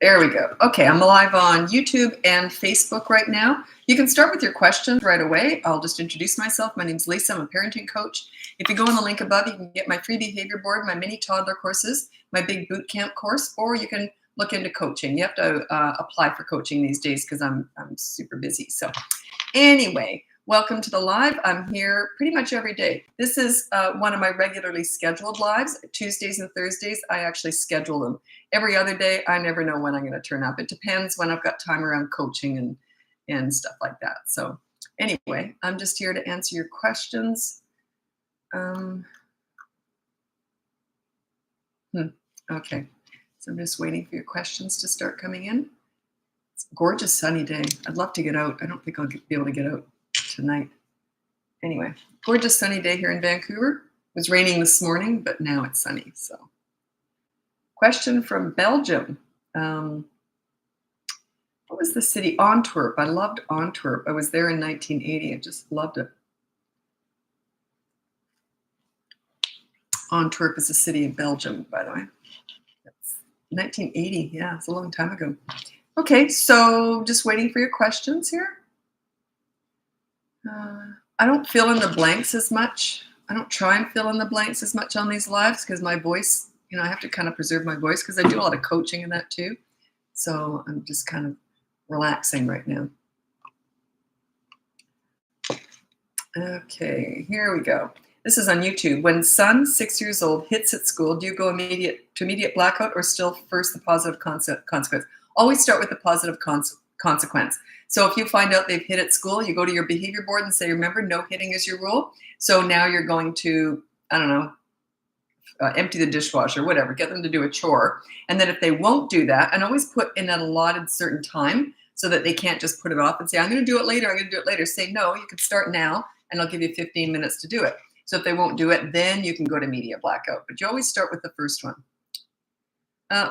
There we go. Okay, I'm live on YouTube and Facebook right now. You can start with your questions right away. I'll just introduce myself. My name's Lisa. I'm a parenting coach. If you go on the link above, you can get my free behavior board, my mini toddler courses, my big boot camp course, or you can look into coaching. You have to apply for coaching these days because I'm super busy. So anyway, welcome to the live. I'm here pretty much every day. This is one of my regularly scheduled lives. Tuesdays and Thursdays, I actually schedule them. Every other day, I never know when I'm going to turn up. It depends when I've got time around coaching and stuff like that. So anyway, I'm just here to answer your questions. Okay, so I'm just waiting for your questions to start coming in. It's a gorgeous sunny day. I'd love to get out. I don't think I'll be able to get out tonight. Anyway, gorgeous sunny day here in Vancouver. It was raining this morning, but now it's sunny. So, question from Belgium. What was the city? Antwerp. I loved Antwerp. I was there in 1980. I just loved it. Antwerp is a city in Belgium, by the way. That's 1980. Yeah, it's a long time ago. Okay, so just waiting for your questions here. I don't fill in the blanks as much. I don't try and fill in the blanks as much on these lives because my voice, I have to kind of preserve my voice because I do a lot of coaching and that too. So I'm just kind of relaxing right now. Okay, here we go. This is on YouTube. When son, 6 years old, hits at school, do you go immediate blackout or still first the positive consequence? Always start with the positive consequence. So if you find out they've hit at school, you go to your behavior board and say, remember, no hitting is your rule. So now you're going to, I don't know, empty the dishwasher, whatever, get them to do a chore. And then if they won't do that, and always put in an allotted certain time so that they can't just put it off and say, I'm going to do it later, I'm going to do it later. Say, no, you can start now and I'll give you 15 minutes to do it. So if they won't do it, then you can go to immediate blackout. But you always start with the first one.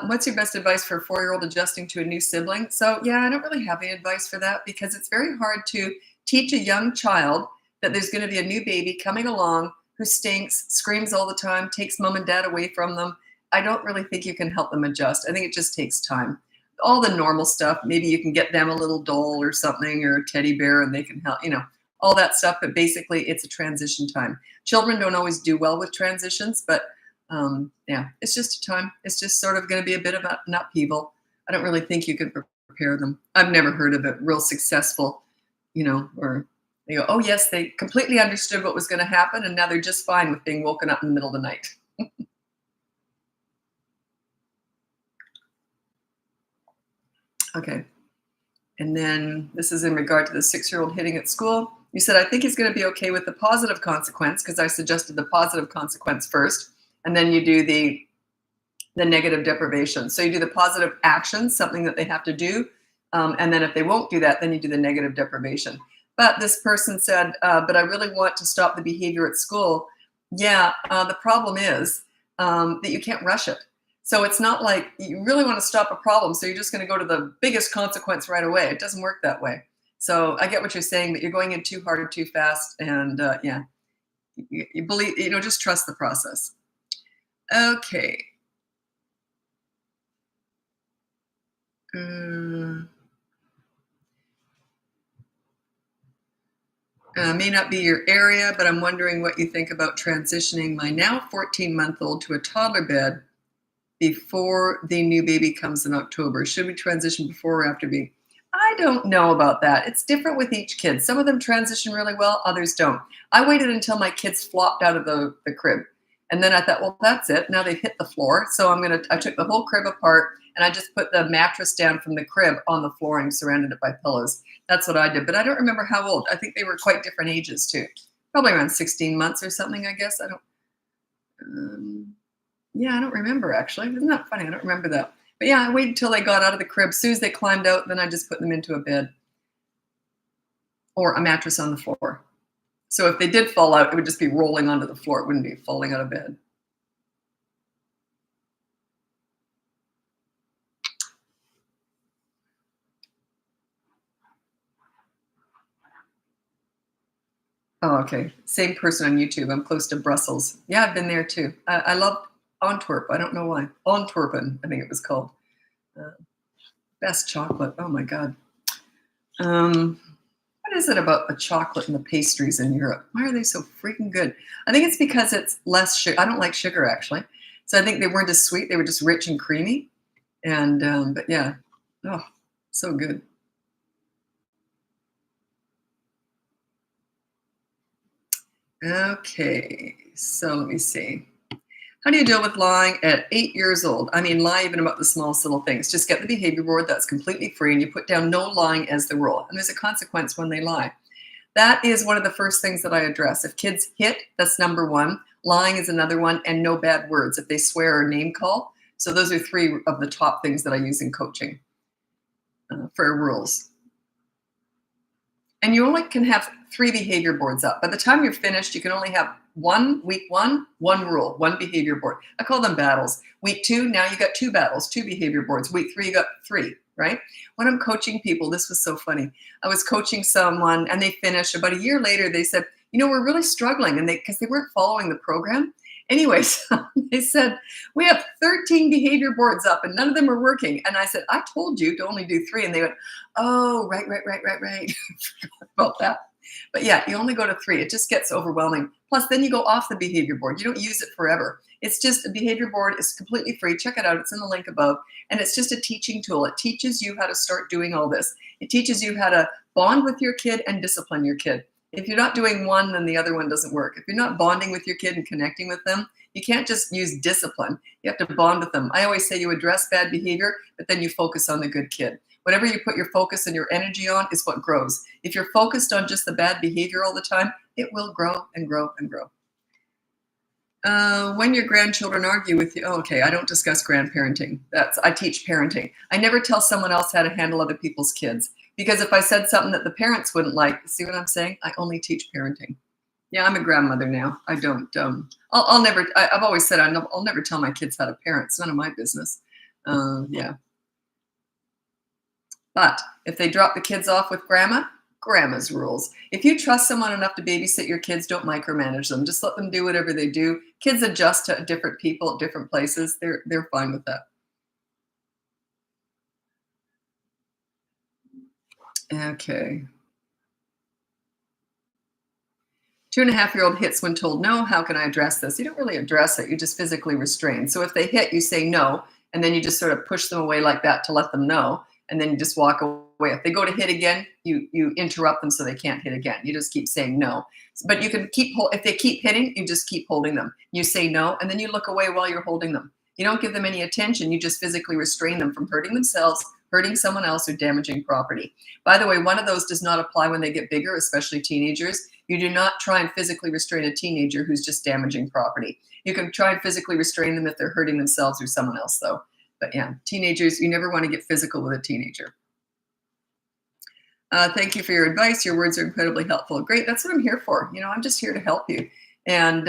What's your best advice for a 4-year-old adjusting to a new sibling? So yeah, I don't really have any advice for that because it's very hard to teach a young child that there's going to be a new baby coming along who stinks, screams all the time, takes mom and dad away from them. I don't really think you can help them adjust. I think it just takes time. All the normal stuff, maybe you can get them a little doll or something or a teddy bear and they can help, all that stuff. But basically it's a transition time. Children don't always do well with transitions, but yeah, it's just a time. It's just sort of going to be a bit of an upheaval. I don't really think you can prepare them. I've never heard of it real successful, where they go, oh yes, they completely understood what was going to happen and now they're just fine with being woken up in the middle of the night. Okay. And then this is in regard to the 6-year-old hitting at school. You said, I think he's going to be okay with the positive consequence because I suggested the positive consequence first. And then you do the negative deprivation. So you do the positive action, something that they have to do. And then if they won't do that, then you do the negative deprivation. But this person said, but I really want to stop the behavior at school. Yeah, the problem is that you can't rush it. So it's not like you really want to stop a problem. So you're just going to go to the biggest consequence right away. It doesn't work that way. So I get what you're saying, but you're going in too hard, too fast. And yeah, you believe, just trust the process. Okay. May not be your area, but I'm wondering what you think about transitioning my now 14-month-old to a toddler bed before the new baby comes in October. Should we transition before or after baby? I don't know about that. It's different with each kid. Some of them transition really well, others don't. I waited until my kids flopped out of the crib. And then I thought, well, that's it. Now they've hit the floor. So I took the whole crib apart and I just put the mattress down from the crib on the floor and surrounded it by pillows. That's what I did. But I don't remember how old. I think they were quite different ages too. Probably around 16 months or something, I guess. I don't remember actually. Isn't that funny? I don't remember that. But yeah, I waited until they got out of the crib. As soon as they climbed out, then I just put them into a bed or a mattress on the floor. So if they did fall out, it would just be rolling onto the floor. It wouldn't be falling out of bed. Oh, okay. Same person on YouTube. I'm close to Brussels. Yeah, I've been there too. I love Antwerp. I don't know why. Antwerpen, I think it was called. Best chocolate. Oh my God. What is it about the chocolate and the pastries in Europe? Why are they so freaking good? I think it's because it's less sugar. I don't like sugar actually. So I think they weren't as sweet. They were just rich and creamy. And, but yeah, oh, so good. Okay, so let me see. How do you deal with lying at 8 years old? I mean, lie even about the smallest little things. Just get the behavior board that's completely free and you put down no lying as the rule. And there's a consequence when they lie. That is one of the first things that I address. If kids hit, that's number one. Lying is another one, and no bad words if they swear or name call. So those are three of the top things that I use in coaching for rules. And you only can have 3 behavior boards up. By the time you're finished, you can only have week one rule, 1 behavior board. I call them battles. Week 2, now you got 2 battles, 2 behavior boards. Week 3, you got 3, right? When I'm coaching people, this was so funny. I was coaching someone and they finished. About a year later, they said, we're really struggling. And because they weren't following the program. Anyways, they said, we have 13 behavior boards up and none of them are working. And I said, I told you to only do 3. And they went, oh, right. About that. But yeah, you only go to 3. It just gets overwhelming. Plus, then you go off the behavior board. You don't use it forever. It's just a behavior board. It's completely free. Check it out. It's in the link above. And it's just a teaching tool. It teaches you how to start doing all this. It teaches you how to bond with your kid and discipline your kid. If you're not doing one, then the other one doesn't work. If you're not bonding with your kid and connecting with them, you can't just use discipline. You have to bond with them. I always say you address bad behavior, but then you focus on the good kid. Whatever you put your focus and your energy on is what grows. If you're focused on just the bad behavior all the time, it will grow and grow and grow. When your grandchildren argue with you, okay, I don't discuss grandparenting. I teach parenting. I never tell someone else how to handle other people's kids. Because if I said something that the parents wouldn't like, see what I'm saying? I only teach parenting. Yeah, I'm a grandmother now. I don't, I'll never, I've always said I'll never tell my kids how to parent. It's none of my business. Yeah. But if they drop the kids off with grandma's rules. If you trust someone enough to babysit your kids, don't micromanage them. Just let them do whatever they do. Kids adjust to different people at different places. They're fine with that. Okay. 2.5-year-old hits when told no. How can I address this? You don't really address it. You just physically restrain. So if they hit, you say no, and then you just sort of push them away like that to let them know, and then you just walk away. If they go to hit again, you interrupt them so they can't hit again. You just keep saying no. But you can if they keep hitting, you just keep holding them. You say no, and then you look away while you're holding them. You don't give them any attention. You just physically restrain them from hurting themselves, hurting someone else, or damaging property. By the way, one of those does not apply when they get bigger, especially teenagers. You do not try and physically restrain a teenager who's just damaging property. You can try and physically restrain them if they're hurting themselves or someone else, though. But yeah, teenagers, you never want to get physical with a teenager. Thank you for your advice. Your words are incredibly helpful. Great, that's what I'm here for. I'm just here to help you. And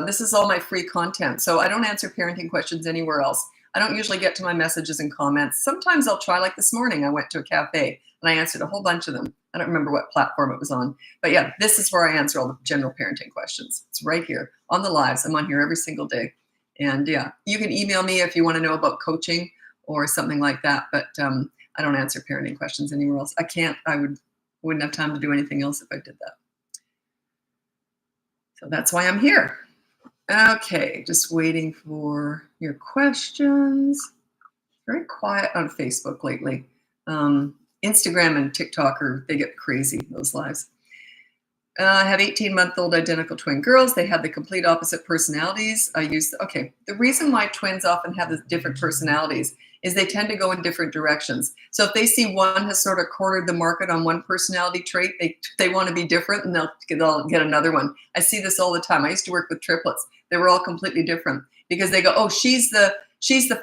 this is all my free content. So I don't answer parenting questions anywhere else. I don't usually get to my messages and comments. Sometimes I'll try, like this morning, I went to a cafe and I answered a whole bunch of them. I don't remember what platform it was on. But yeah, this is where I answer all the general parenting questions. It's right here on the lives. I'm on here every single day. And yeah, you can email me if you want to know about coaching or something like that. But I don't answer parenting questions anywhere else. I can't. Wouldn't have time to do anything else if I did that. So that's why I'm here. Okay, just waiting for your questions. Very quiet on Facebook lately. Instagram and TikTok they get crazy, those lives. I have 18-month-old identical twin girls. They have the complete opposite personalities. The reason why twins often have the different personalities is they tend to go in different directions. So if they see one has sort of cornered the market on one personality trait, they want to be different and they'll get another one. I see this all the time. I used to work with triplets. They were all completely different because they go, oh, she's the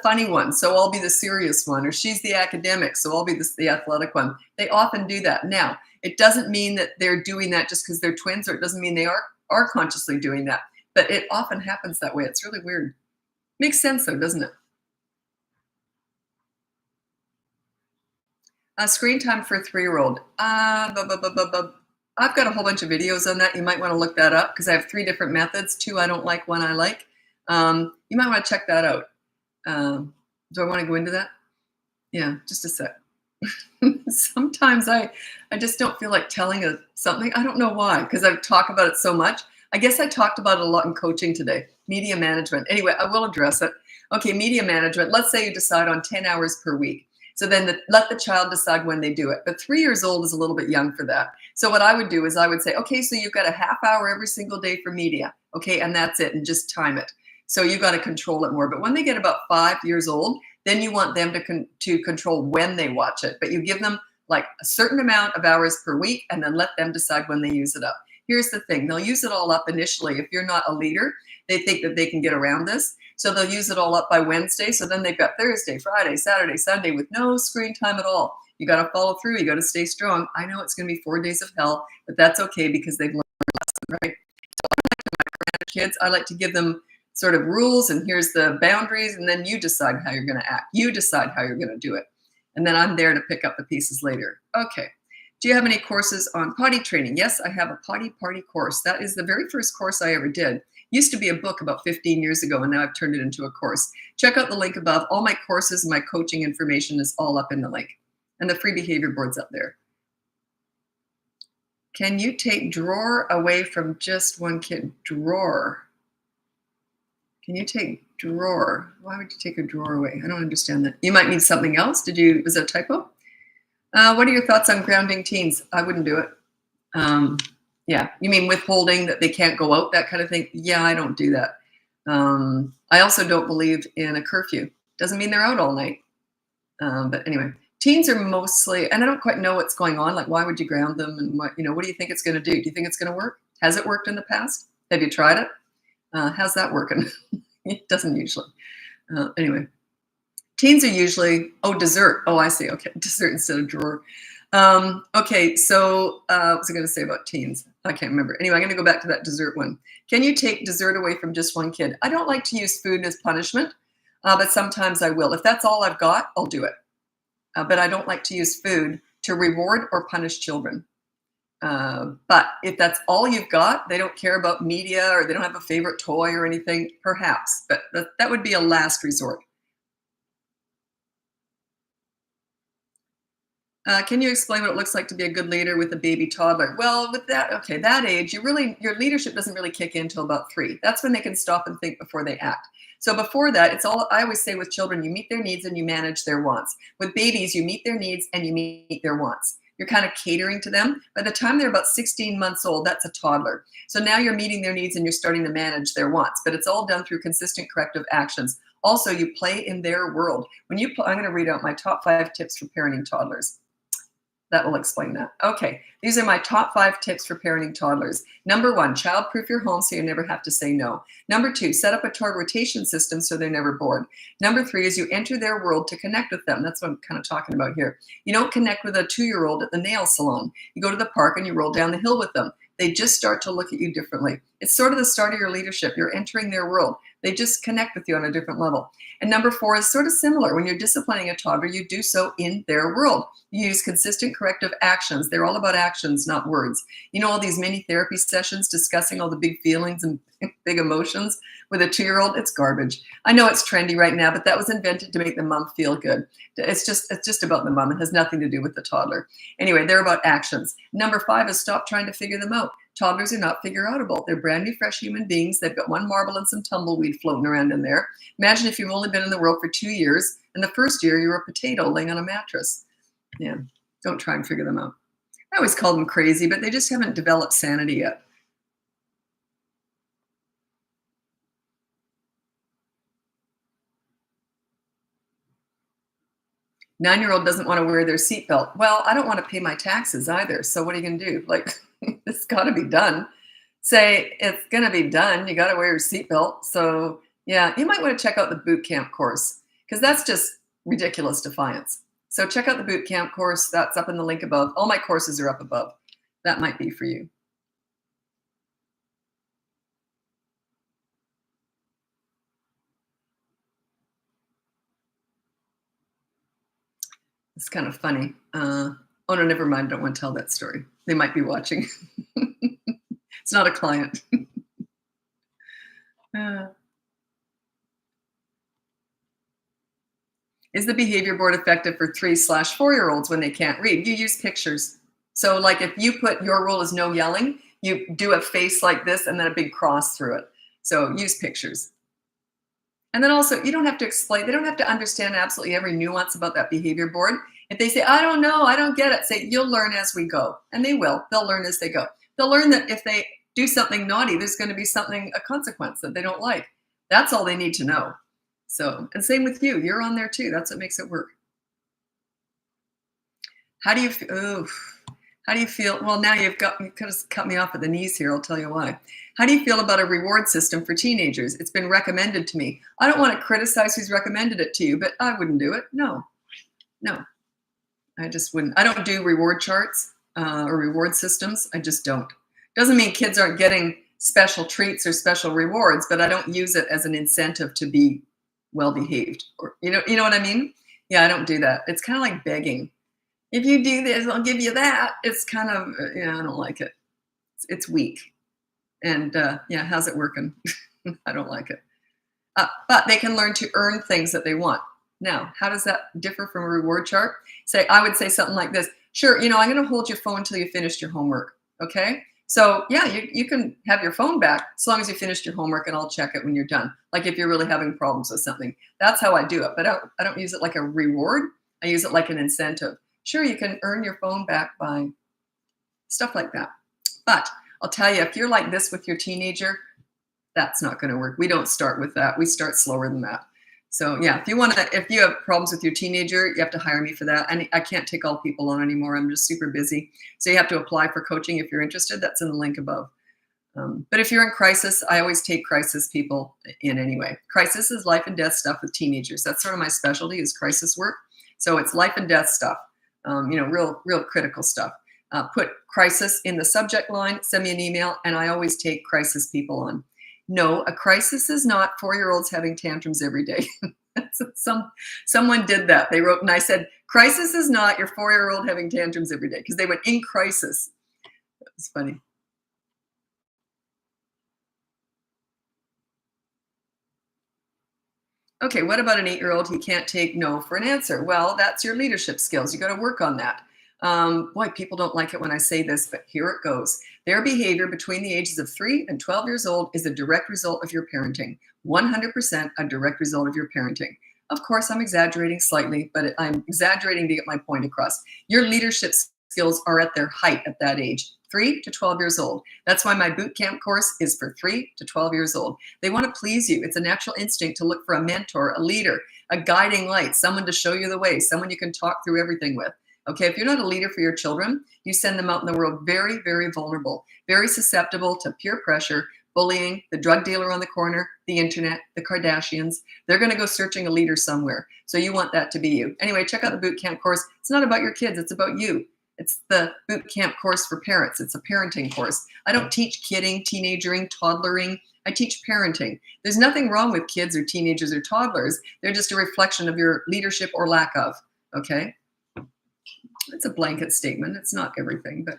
funny one, so I'll be the serious one, or she's the academic, so I'll be the athletic one. They often do that. Now, it doesn't mean that they're doing that just because they're twins, or it doesn't mean they are consciously doing that. But it often happens that way. It's really weird. Makes sense though, doesn't it? Screen time for a 3-year-old. I've got a whole bunch of videos on that. You might want to look that up because I have 3 different methods. 2 I don't like, 1 I like. You might want to check that out. Do I want to go into that? Yeah, just a sec. Sometimes I just don't feel like telling something. I don't know why, because I've talked about it so much. I guess I talked about it a lot in coaching today. Media management. Anyway, I will address it. Okay, media management. Let's say you decide on 10 hours per week. So then let the child decide when they do it. But 3 years old is a little bit young for that. So what I would do is I would say, okay, so you've got a half hour every single day for media. Okay, and that's it, and just time it. So you got to control it more. But when they get about 5 years old, then you want them to control when they watch it. But you give them like a certain amount of hours per week and then let them decide when they use it up. Here's the thing. They'll use it all up initially. If you're not a leader, they think that they can get around this. So they'll use it all up by Wednesday. So then they've got Thursday, Friday, Saturday, Sunday with no screen time at all. You got to follow through. You got to stay strong. I know it's going to be 4 days of hell, but that's okay because they've learned a lesson, right? Kids, I like to give them sort of rules, and here's the boundaries, and then you decide how you're going to act. You decide how you're going to do it. And then I'm there to pick up the pieces later. Okay. Do you have any courses on potty training? Yes, I have a potty party course. That is the very first course I ever did. Used to be a book about 15 years ago, and now I've turned it into a course. Check out the link above. All my courses and my coaching information is all up in the link. And the free behavior board's up there. Can you take drawer away from just one kid? Drawer. Can you take drawer? Why would you take a drawer away? I don't understand that. You might need something else. Was it a typo? What are your thoughts on grounding teens? I wouldn't do it. Yeah, you mean withholding that they can't go out, that kind of thing? Yeah, I don't do that. I also don't believe in a curfew. Doesn't mean they're out all night. But anyway, teens are mostly, and I don't quite know what's going on. Like, why would you ground them? And what do you think it's going to do? Do you think it's going to work? Has it worked in the past? Have you tried it? How's that working? It doesn't usually. Anyway, teens are usually, dessert. Oh, I see. Okay, dessert instead of drawer. Okay, so what was I going to say about teens? I can't remember. Anyway, I'm going to go back to that dessert one. Can you take dessert away from just one kid? I don't like to use food as punishment, but sometimes I will. If that's all I've got, I'll do it. But I don't like to use food to reward or punish children. But if that's all you've got, they don't care about media or they don't have a favorite toy or anything, perhaps. But that would be a last resort. Can you explain what it looks like to be a good leader with a baby toddler? Well, with that age, your leadership doesn't really kick in until about 3. That's when they can stop and think before they act. So before that, it's all I always say with children: you meet their needs and you manage their wants. With babies, you meet their needs and you meet their wants. You're kind of catering to them. By the time they're about 16 months old, that's a toddler. So now you're meeting their needs and you're starting to manage their wants. But it's all done through consistent corrective actions. Also, you play in their world. I'm going to read out my top 5 tips for parenting toddlers. That will explain that. Okay, these are my top 5 tips for parenting toddlers. Number 1, child-proof your home so you never have to say no. Number 2, set up a toy rotation system so they're never bored. Number 3 is you enter their world to connect with them. That's what I'm kind of talking about here. You don't connect with a 2-year-old at the nail salon. You go to the park and you roll down the hill with them. They just start to look at you differently. It's sort of the start of your leadership. You're entering their world. They just connect with you on a different level. And number 4 is sort of similar. When you're disciplining a toddler, you do so in their world. You use consistent corrective actions. They're all about actions, not words. All these mini therapy sessions discussing all the big feelings and big emotions with a 2-year-old, it's garbage. I know it's trendy right now, but that was invented to make the mom feel good. It's just about the mom. It has nothing to do with the toddler. Anyway, they're about actions. Number 5 is stop trying to figure them out. Toddlers are not figure-outable. They're brand new, fresh human beings. They've got one marble and some tumbleweed floating around in there. Imagine if you've only been in the world for 2 years, and the first year you're a potato laying on a mattress. Yeah, don't try and figure them out. I always call them crazy, but they just haven't developed sanity yet. Nine-year-old doesn't want to wear their seatbelt. Well, I don't want to pay my taxes either. So what are you going to do? Like, it's got to be done. Say it's going to be done. You got to wear your seatbelt. So yeah, you might want to check out the boot camp course because that's just ridiculous defiance. So check out the boot camp course. That's up in the link above. All my courses are up above. That might be for you. It's kind of funny. Oh no, never mind. I don't want to tell that story. They might be watching. It's not a client. Is the behavior board effective for 3/4-year-olds when they can't read? You use pictures. So like if you put your rule is no yelling, you do a face like this and then a big cross through it. So use pictures. And then also, you don't have to explain, they don't have to understand absolutely every nuance about that behavior board. If they say, I don't know, I don't get it, say, you'll learn as we go. And they will. They'll learn as they go. They'll learn that if they do something naughty, there's going to be a consequence that they don't like. That's all they need to know. So, and same with you. You're on there too. That's what makes it work. How do you feel? Oof. How do you feel? Well, now you could have cut me off at the knees here. I'll tell you why. How do you feel about a reward system for teenagers? It's been recommended to me. I don't want to criticize who's recommended it to you, but I wouldn't do it. No, I just wouldn't. I don't do reward charts or reward systems. I just don't. Doesn't mean kids aren't getting special treats or special rewards, but I don't use it as an incentive to be well behaved. Or you know what I mean? Yeah, I don't do that. It's kind of like begging. If you do this, I'll give you that. It's kind of, I don't like it. It's weak. And how's it working? I don't like it. But they can learn to earn things that they want. Now, how does that differ from a reward chart? I would say something like this. Sure, I'm going to hold your phone until you finished your homework. Okay? So yeah, you can have your phone back as long as you finished your homework, and I'll check it when you're done. Like if you're really having problems with something. That's how I do it. But I don't use it like a reward. I use it like an incentive. Sure, you can earn your phone back by stuff like that. But I'll tell you, if you're like this with your teenager, that's not going to work. We don't start with that. We start slower than that. So yeah, if you have problems with your teenager, you have to hire me for that. And I can't take all people on anymore. I'm just super busy. So you have to apply for coaching if you're interested. That's in the link above. But if you're in crisis, I always take crisis people in anyway. Crisis is life and death stuff with teenagers. That's sort of my specialty, is crisis work. So it's life and death stuff. Real critical stuff. Put crisis in the subject line, send me an email, and I always take crisis people on. No, a crisis is not 4-year-olds having tantrums every day. Someone did that. They wrote, and I said, crisis is not your 4-year-old having tantrums every day, because they went in crisis. It's funny. Okay, what about an 8-year-old? He can't take no for an answer. Well, that's your leadership skills. You got to work on that. Boy, people don't like it when I say this, but here it goes. Their behavior between the ages of 3 and 12 years old is a direct result of your parenting. 100% a direct result of your parenting. Of course, I'm exaggerating slightly, but I'm exaggerating to get my point across. Your leadership skills are at their height at that age. 3 to 12 years old. That's why my boot camp course is for 3 to 12 years old. They want to please you. It's a natural instinct to look for a mentor, a leader, a guiding light, someone to show you the way, someone you can talk through everything with. Okay, if you're not a leader for your children, you send them out in the world very, very vulnerable, very susceptible to peer pressure, bullying, the drug dealer on the corner, the internet, the Kardashians. They're going to go searching a leader somewhere. So you want that to be you. Anyway, check out the boot camp course. It's not about your kids. It's about you. It's the boot camp course for parents. It's a parenting course. I don't teach kidding, teenagering, toddlering. I teach parenting. There's nothing wrong with kids or teenagers or toddlers. They're just a reflection of your leadership or lack of. Okay? It's a blanket statement. It's not everything, but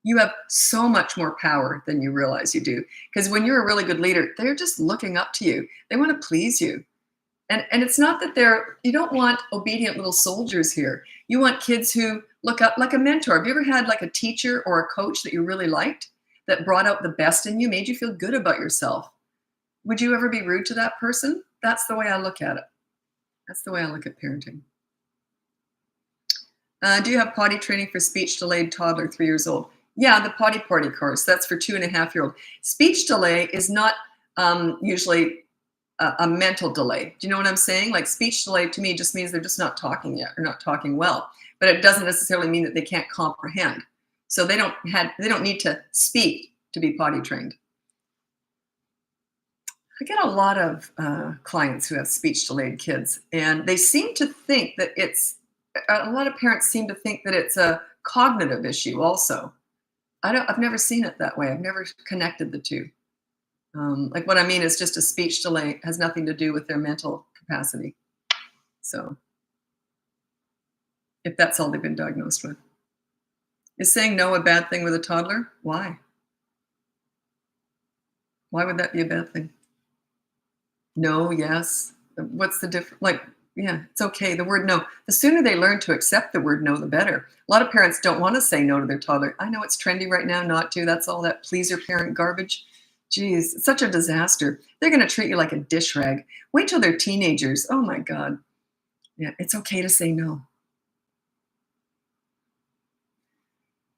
you have so much more power than you realize you do. Because when you're a really good leader, they're just looking up to you. They want to please you. And it's not that you don't want obedient little soldiers here. You want kids who look up like a mentor. Have you ever had like a teacher or a coach that you really liked that brought out the best in you, made you feel good about yourself? Would you ever be rude to that person? That's the way I look at it. That's the way I look at parenting. Do you have potty training for speech delayed toddler 3 years old? Yeah, the potty party course. That's for 2.5-year-old. Speech delay is not usually a mental delay. Do you know what I'm saying? Like speech delay to me just means they're just not talking yet or not talking well. But it doesn't necessarily mean that they can't comprehend. So they don't need to speak to be potty trained. I get a lot of clients who have speech delayed kids, and they seem to think that a lot of parents seem to think that it's a cognitive issue also. I've never seen it that way. I've never connected the two. Like what I mean is just a speech delay has nothing to do with their mental capacity. So if that's all they've been diagnosed with. Is saying no a bad thing with a toddler? Why? Why would that be a bad thing? No, yes. What's the difference? Like, Yeah, it's okay. The word no. The sooner they learn to accept the word no, the better. A lot of parents don't want to say no to their toddler. I know it's trendy right now not to. That's all that pleaser parent garbage. Geez, it's such a disaster. They're going to treat you like a dish rag. Wait till they're teenagers. Oh my God. Yeah, it's okay to say no.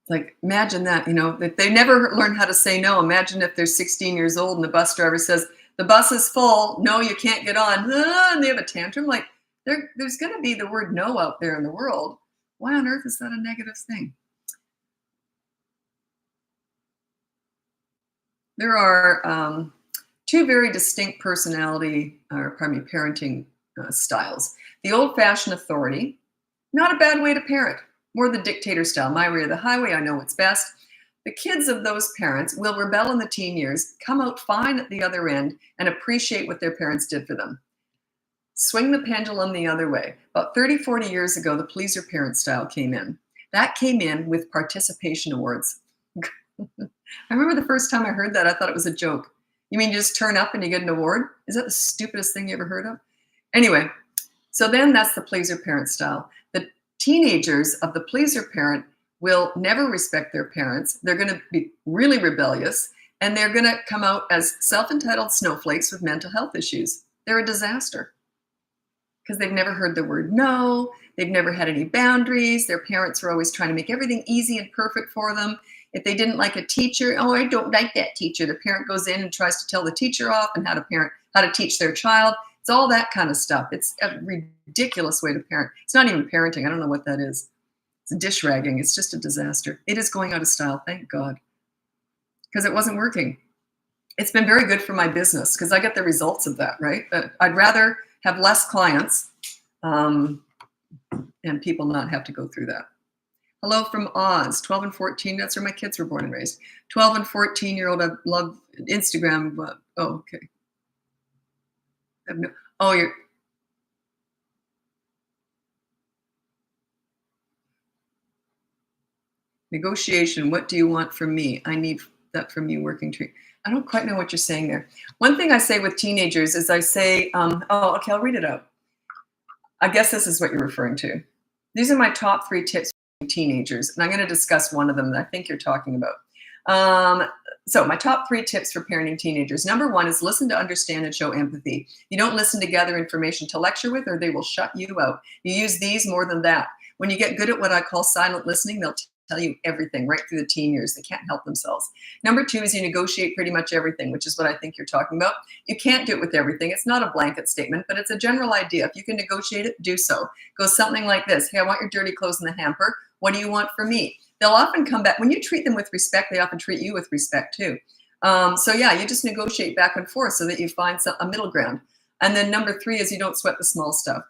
Like, imagine that, if they never learn how to say no, imagine if they're 16 years old and the bus driver says, the bus is full, no, you can't get on, and they have a tantrum. Like, there's going to be the word no out there in the world. Why on earth is that a negative thing? There are two very distinct parenting styles. The old-fashioned authority, not a bad way to parent, more the dictator style, my way or the highway, I know what's best. The kids of those parents will rebel in the teen years, come out fine at the other end, and appreciate what their parents did for them. Swing the pendulum the other way. About 30, 40 years ago, the pleaser parent style came in. That came in with participation awards. I remember the first time I heard that, I thought it was a joke. You mean you just turn up and you get an award? Is that the stupidest thing you ever heard of? Anyway, so then that's the pleaser parent style. The teenagers of the pleaser parent will never respect their parents. They're going to be really rebellious, and they're going to come out as self-entitled snowflakes with mental health issues. They're a disaster because they've never heard the word no. They've never had any boundaries. Their parents were always trying to make everything easy and perfect for them. If they didn't like a teacher, oh, I don't like that teacher. The parent goes in and tries to tell the teacher off and how to teach their child. It's all that kind of stuff. It's a ridiculous way to parent. It's not even parenting. I don't know what that is. It's dish ragging. It's just a disaster. It is going out of style, thank God, because it wasn't working. It's been very good for my business because I get the results of that, right? But I'd rather have less clients and people not have to go through that. Hello from Oz, 12 and 14. That's where my kids were born and raised. 12 and 14-year-old, I love Instagram. Oh, okay. You're negotiation. What do you want from me? I need that from you, working tree. I don't quite know what you're saying there. One thing I say with teenagers is I say, okay, I'll read it out. I guess this is what you're referring to. These are my top 3 tips for teenagers, and I'm going to discuss one of them that I think you're talking about. So my top 3 tips for parenting teenagers. Number 1 is listen to understand and show empathy. You don't listen to gather information to lecture with, or they will shut you out. You use these more than that. When you get good at what I call silent listening, they'll tell you everything right through the teen years. They can't help themselves. Number 2 is you negotiate pretty much everything, which is what I think you're talking about. You can't do it with everything. It's not a blanket statement, but it's a general idea. If you can negotiate it, do so. Go something like this. Hey, I want your dirty clothes in the hamper. What do you want from me? They'll often come back. When you treat them with respect, they often treat you with respect too. So yeah, you just negotiate back and forth so that you find a middle ground. And then number 3 is you don't sweat the small stuff.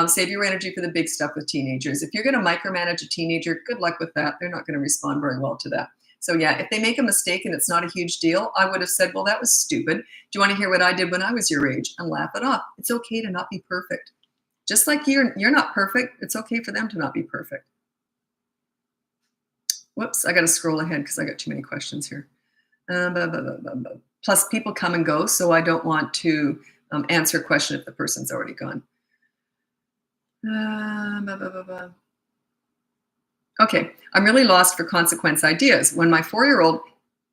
Save your energy for the big stuff with teenagers. If you're going to micromanage a teenager, good luck with that. They're not going to respond very well to that. So yeah, if they make a mistake and it's not a huge deal, I would have said, well, that was stupid. Do you want to hear what I did when I was your age? And laugh it off. It's okay to not be perfect. Just like you're not perfect, it's okay for them to not be perfect. Whoops, I got to scroll ahead because I got too many questions here. Plus, people come and go, so I don't want to answer a question if the person's already gone. Okay, I'm really lost for consequence ideas. When my 4-year-old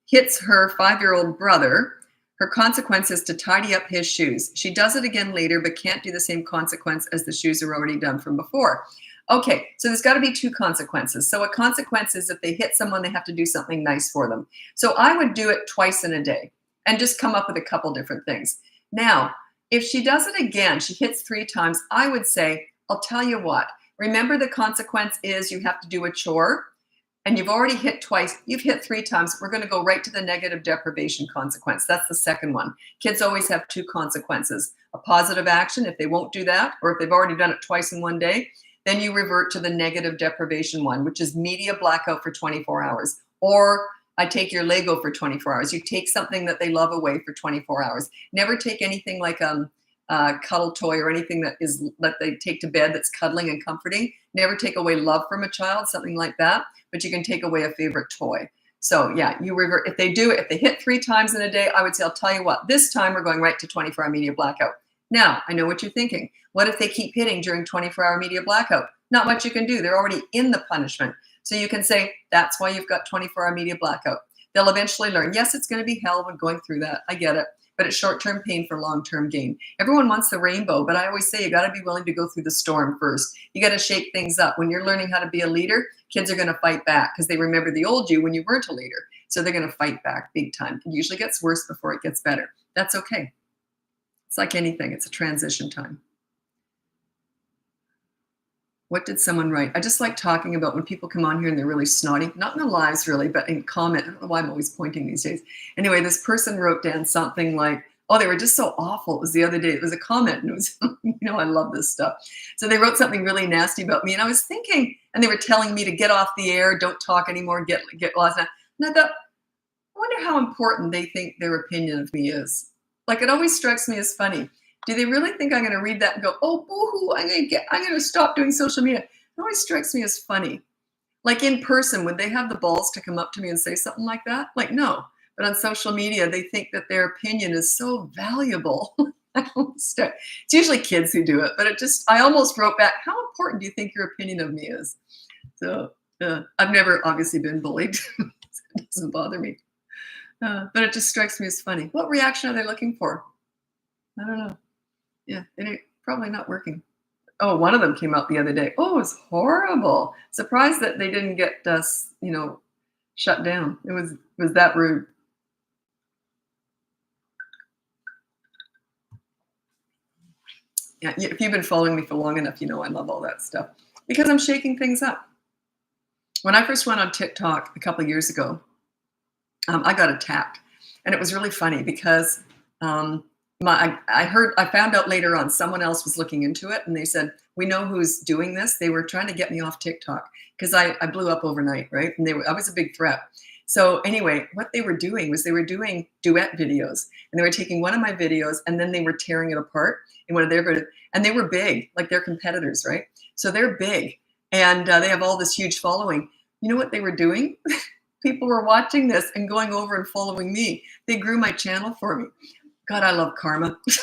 hits her 5-year-old brother, her consequence is to tidy up his shoes. She does it again later, but can't do the same consequence as the shoes are already done from before. Okay, so there's got to be 2 consequences. So a consequence is if they hit someone, they have to do something nice for them. So I would do it twice in a day and just come up with a couple different things. Now, if she does it again, she hits 3 times, I would say, I'll tell you what, remember the consequence is you have to do a chore and you've already hit twice, you've hit 3 times, we're going to go right to the negative deprivation consequence. That's the second one. Kids always have 2 consequences. A positive action, if they won't do that, or if they've already done it twice in one day, then you revert to the negative deprivation one, which is media blackout for 24 hours. Or I take your Lego for 24 hours. You take something that they love away for 24 hours. Never take anything like a cuddle toy or anything that they take to bed that's cuddling and comforting. Never take away love from a child, something like that, but you can take away a favorite toy. So yeah, you revert. If they hit 3 times in a day, I would say, I'll tell you what, this time we're going right to 24-hour media blackout. Now, I know what you're thinking. What if they keep hitting during 24-hour media blackout? Not much you can do. They're already in the punishment. So you can say, that's why you've got 24-hour media blackout. They'll eventually learn. Yes, it's going to be hell when going through that. I get it. But it's short-term pain for long-term gain. Everyone wants the rainbow, but I always say you got to be willing to go through the storm first. You got to shake things up. When you're learning how to be a leader, kids are going to fight back because they remember the old you when you weren't a leader. So they're going to fight back big time. It usually gets worse before it gets better. That's okay. It's like anything. It's a transition time. What did someone write? I just like talking about when people come on here and they're really snotty, not in their lives really, but in comment. I don't know why I'm always pointing these days. Anyway, this person wrote down something like, oh, they were just so awful. It was the other day. It was a comment and it was, I love this stuff. So they wrote something really nasty about me and I was thinking, and they were telling me to get off the air, don't talk anymore, get lost. And I thought, I wonder how important they think their opinion of me is. Like, it always strikes me as funny. Do they really think I'm going to read that and go, oh, boo-hoo, I'm going to stop doing social media? It always strikes me as funny. Like in person, would they have the balls to come up to me and say something like that? Like, no. But on social media, they think that their opinion is so valuable. It's usually kids who do it, but I almost wrote back, how important do you think your opinion of me is? So I've never obviously been bullied. It doesn't bother me. But it just strikes me as funny. What reaction are they looking for? I don't know. Yeah, probably not working. Oh, one of them came out the other day. Oh, it was horrible. Surprised that they didn't get us, shut down. It was that rude. Yeah, if you've been following me for long enough, you know I love all that stuff because I'm shaking things up. When I first went on TikTok a couple of years ago, I got attacked, and it was really funny because I found out later on someone else was looking into it, and they said, we know who's doing this. They were trying to get me off TikTok because I blew up overnight, right? And I was a big threat. So anyway, what they were doing was they were doing duet videos, and they were taking one of my videos and then they were tearing it apart in one of their videos, and they were big, like their competitors, right? So they're big, and they have all this huge following. You know what they were doing? People were watching this and going over and following me. They grew my channel for me. God, I love karma. I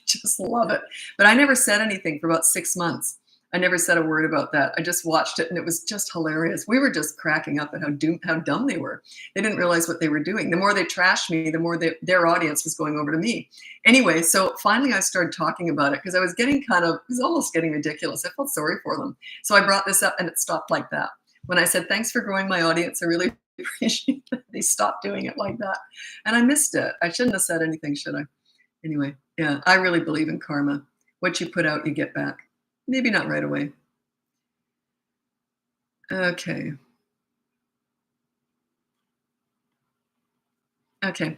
just love it. But I never said anything for about 6 months. I never said a word about that. I just watched it and it was just hilarious. We were just cracking up at how dumb they were. They didn't realize what they were doing. The more they trashed me, the more their audience was going over to me. Anyway, so finally I started talking about it because I was it was almost getting ridiculous. I felt sorry for them. So I brought this up and it stopped like that. When I said, thanks for growing my audience, I really appreciate that. They stopped doing it like that. And I missed it. I shouldn't have said anything, should I? Anyway, yeah, I really believe in karma. What you put out, you get back. Maybe not right away. Okay. Okay.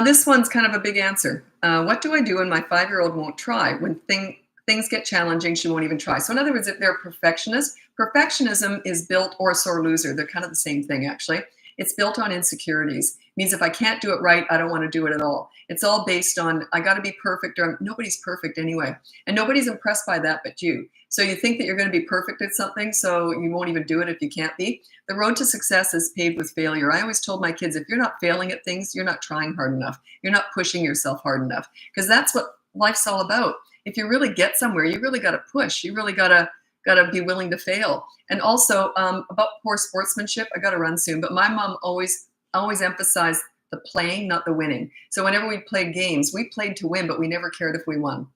This one's kind of a big answer. What do I do when my 5-year-old won't try? When things get challenging, she won't even try. So in other words, if they're a perfectionist, perfectionism is built, or a sore loser. They're kind of the same thing, actually. It's built on insecurities. It means if I can't do it right, I don't want to do it at all. It's all based on, I got to be perfect, or nobody's perfect anyway. And nobody's impressed by that but you. So you think that you're going to be perfect at something, so you won't even do it if you can't be. The road to success is paved with failure. I always told my kids, if you're not failing at things, you're not trying hard enough. You're not pushing yourself hard enough, because that's what life's all about. If you really get somewhere, you really got to push. You really got to be willing to fail. And also about poor sportsmanship, I got to run soon, but my mom always emphasized the playing, not the winning. So whenever we played games, we played to win, but we never cared if we won.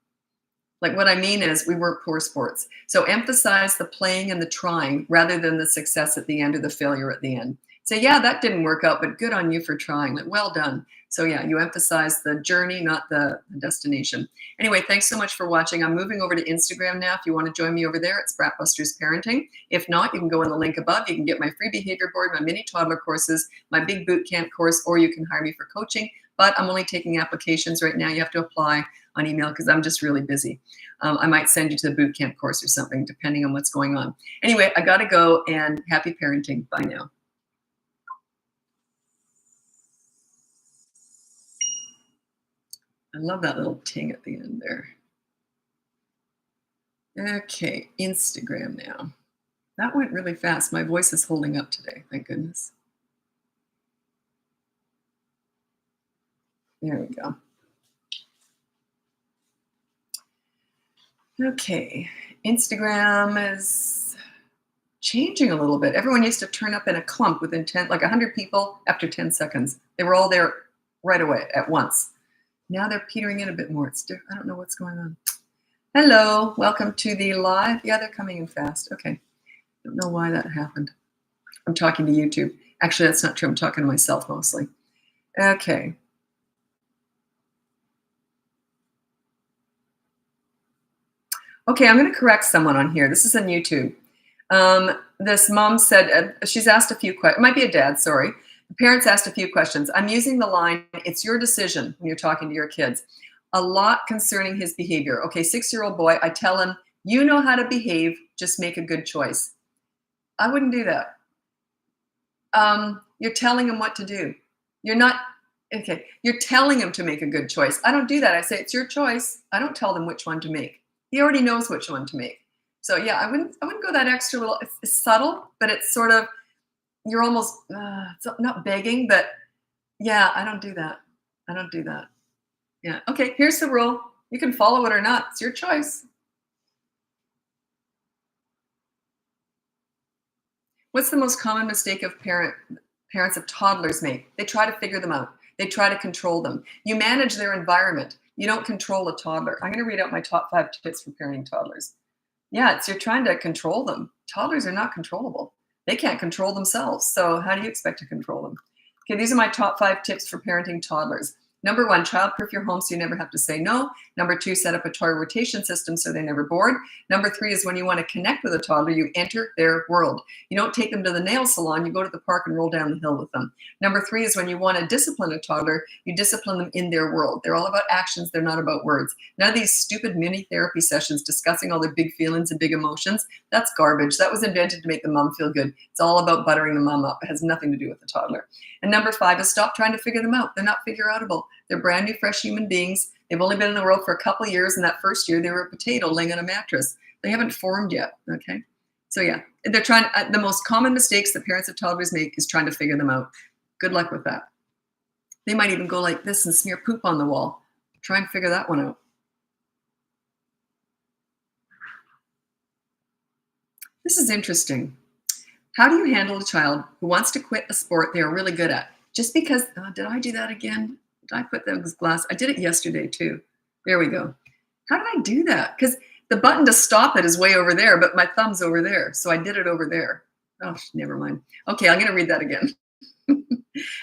Like, what I mean is we weren't poor sports. So emphasize the playing and the trying rather than the success at the end or the failure at the end. Say, yeah, that didn't work out, but good on you for trying. Like, well done. So yeah, you emphasize the journey, not the destination. Anyway, thanks so much for watching. I'm moving over to Instagram now. If you want to join me over there, it's Bratbusters Parenting. If not, you can go in the link above. You can get my free behavior board, my mini toddler courses, my big boot camp course, or you can hire me for coaching. But I'm only taking applications right now. You have to apply on email because I'm just really busy. I might send you to the boot camp course or something, depending on what's going on. Anyway, I got to go, and happy parenting. Bye now. I love that little ting at the end there. Okay, Instagram now. That went really fast. My voice is holding up today, thank goodness. There we go. Okay, Instagram is changing a little bit. Everyone used to turn up in a clump within 10, like 100 people after 10 seconds. They were all there right away at once. Now they're petering in a bit more. I don't know what's going on. Hello, welcome to the live. Yeah, they're coming in fast. Okay, don't know why that happened. I'm talking to YouTube. Actually, that's not true. I'm talking to myself mostly. Okay. Okay, I'm going to correct someone on here. This is on YouTube. This mom said, she's asked a few questions. It might be a dad, sorry. The parents asked a few questions. I'm using the line, it's your decision when you're talking to your kids. A lot concerning his behavior. Okay, 6-year-old boy, I tell him, you know how to behave, just make a good choice. I wouldn't do that. You're telling him what to do. You're not, okay, you're telling him to make a good choice. I don't do that. I say, it's your choice. I don't tell them which one to make. He already knows which one to make. So yeah, I wouldn't go that extra little. It's subtle, but it's sort of, you're almost it's not begging, but yeah, I don't do that. I don't do that. Yeah. Okay. Here's the rule. You can follow it or not. It's your choice. What's the most common mistake of parents of toddlers make? They try to figure them out. They try to control them. You manage their environment. You don't control a toddler. I'm going to read out my top 5 tips for parenting toddlers. Yeah, it's you're trying to control them. Toddlers are not controllable. They can't control themselves. So how do you expect to control them? Okay, these are my top 5 tips for parenting toddlers. Number 1, childproof your home so you never have to say no. Number 2, set up a toy rotation system so they're never bored. Number 3 is when you want to connect with a toddler, you enter their world. You don't take them to the nail salon, you go to the park and roll down the hill with them. Number 3 is when you want to discipline a toddler, you discipline them in their world. They're all about actions, they're not about words. None of these stupid mini therapy sessions discussing all their big feelings and big emotions, that's garbage. That was invented to make the mom feel good. It's all about buttering the mom up. It has nothing to do with the toddler. And number 5 is stop trying to figure them out. They're not figure-outable. They're brand new, fresh human beings. They've only been in the world for a couple of years, and that first year they were a potato laying on a mattress. They haven't formed yet, okay? So yeah, they're trying. The most common mistakes that parents of toddlers make is trying to figure them out. Good luck with that. They might even go like this and smear poop on the wall. Try and figure that one out. This is interesting. How do you handle a child who wants to quit a sport they are really good at? Just because, did I do that again? Did I put those glass? I did it yesterday too. There we go. How did I do that? Because the button to stop it is way over there, but my thumb's over there. So I did it over there. Oh, never mind. Okay, I'm going to read that again.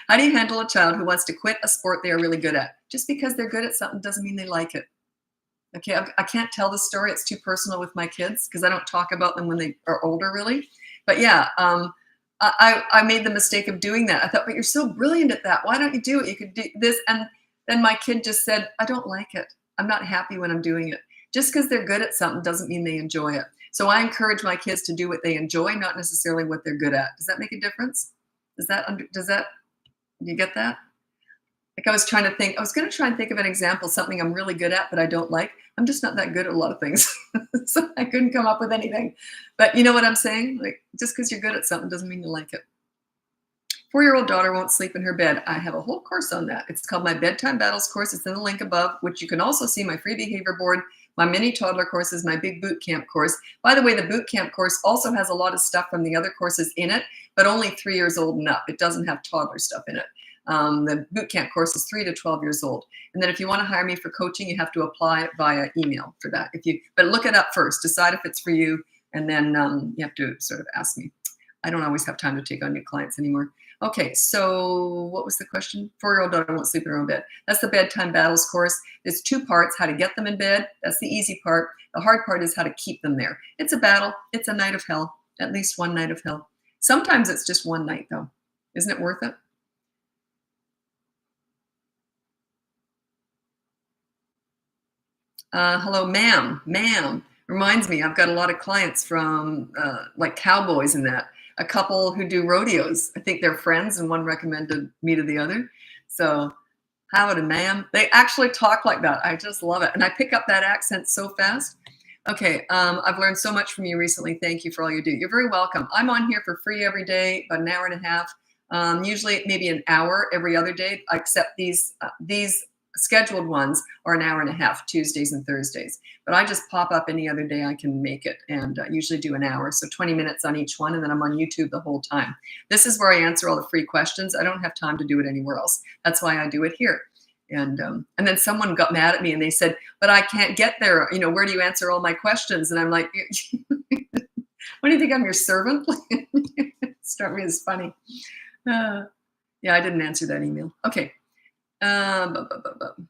How do you handle a child who wants to quit a sport they are really good at? Just because they're good at something doesn't mean they like it. Okay, I can't tell the story. It's too personal with my kids because I don't talk about them when they are older, really. But yeah, I made the mistake of doing that. I thought, but you're so brilliant at that. Why don't you do it? You could do this. And then my kid just said, I don't like it. I'm not happy when I'm doing it. Just because they're good at something doesn't mean they enjoy it. So I encourage my kids to do what they enjoy, not necessarily what they're good at. Does that make a difference? Do you get that? Like I was going to try and think of an example, something I'm really good at, but I don't like. I'm just not that good at a lot of things. So I couldn't come up with anything. But you know what I'm saying? Like, just because you're good at something doesn't mean you like it. 4-year-old daughter won't sleep in her bed. I have a whole course on that. It's called my Bedtime Battles course. It's in the link above, which you can also see my free behavior board, my mini toddler courses, my big boot camp course. By the way, the boot camp course also has a lot of stuff from the other courses in it, but only 3 years old and up. It doesn't have toddler stuff in it. The boot camp course is 3 to 12 years old. And then if you want to hire me for coaching, you have to apply via email for that. But look it up first, decide if it's for you, and then you have to sort of ask me. I don't always have time to take on new clients anymore. Okay, so what was the question? 4-year-old daughter won't sleep in her own bed. That's the Bedtime Battles course. There's 2 parts, how to get them in bed. That's the easy part. The hard part is how to keep them there. It's a battle. It's a night of hell, at least one night of hell. Sometimes it's just one night, though. Isn't it worth it? Hello, ma'am. Ma'am. Reminds me, I've got a lot of clients from like cowboys and that. A couple who do rodeos. I think they're friends and one recommended me to the other. So, howdy, ma'am. They actually talk like that. I just love it. And I pick up that accent so fast. Okay, I've learned so much from you recently. Thank you for all you do. You're very welcome. I'm on here for free every day, about an hour and a half. Usually maybe an hour every other day, except these scheduled ones are an hour and a half, Tuesdays and Thursdays. But I just pop up any other day I can make it, and usually do an hour, so 20 minutes on each one, and then I'm on YouTube the whole time. This is where I answer all the free questions. I don't have time to do it anywhere else. That's why I do it here. And then someone got mad at me and they said, "But I can't get there. Where do you answer all my questions?" And I'm like, "What do you think? I'm your servant?" Struck me as funny. Yeah, I didn't answer that email. Okay. Bu- bu- bu- bu-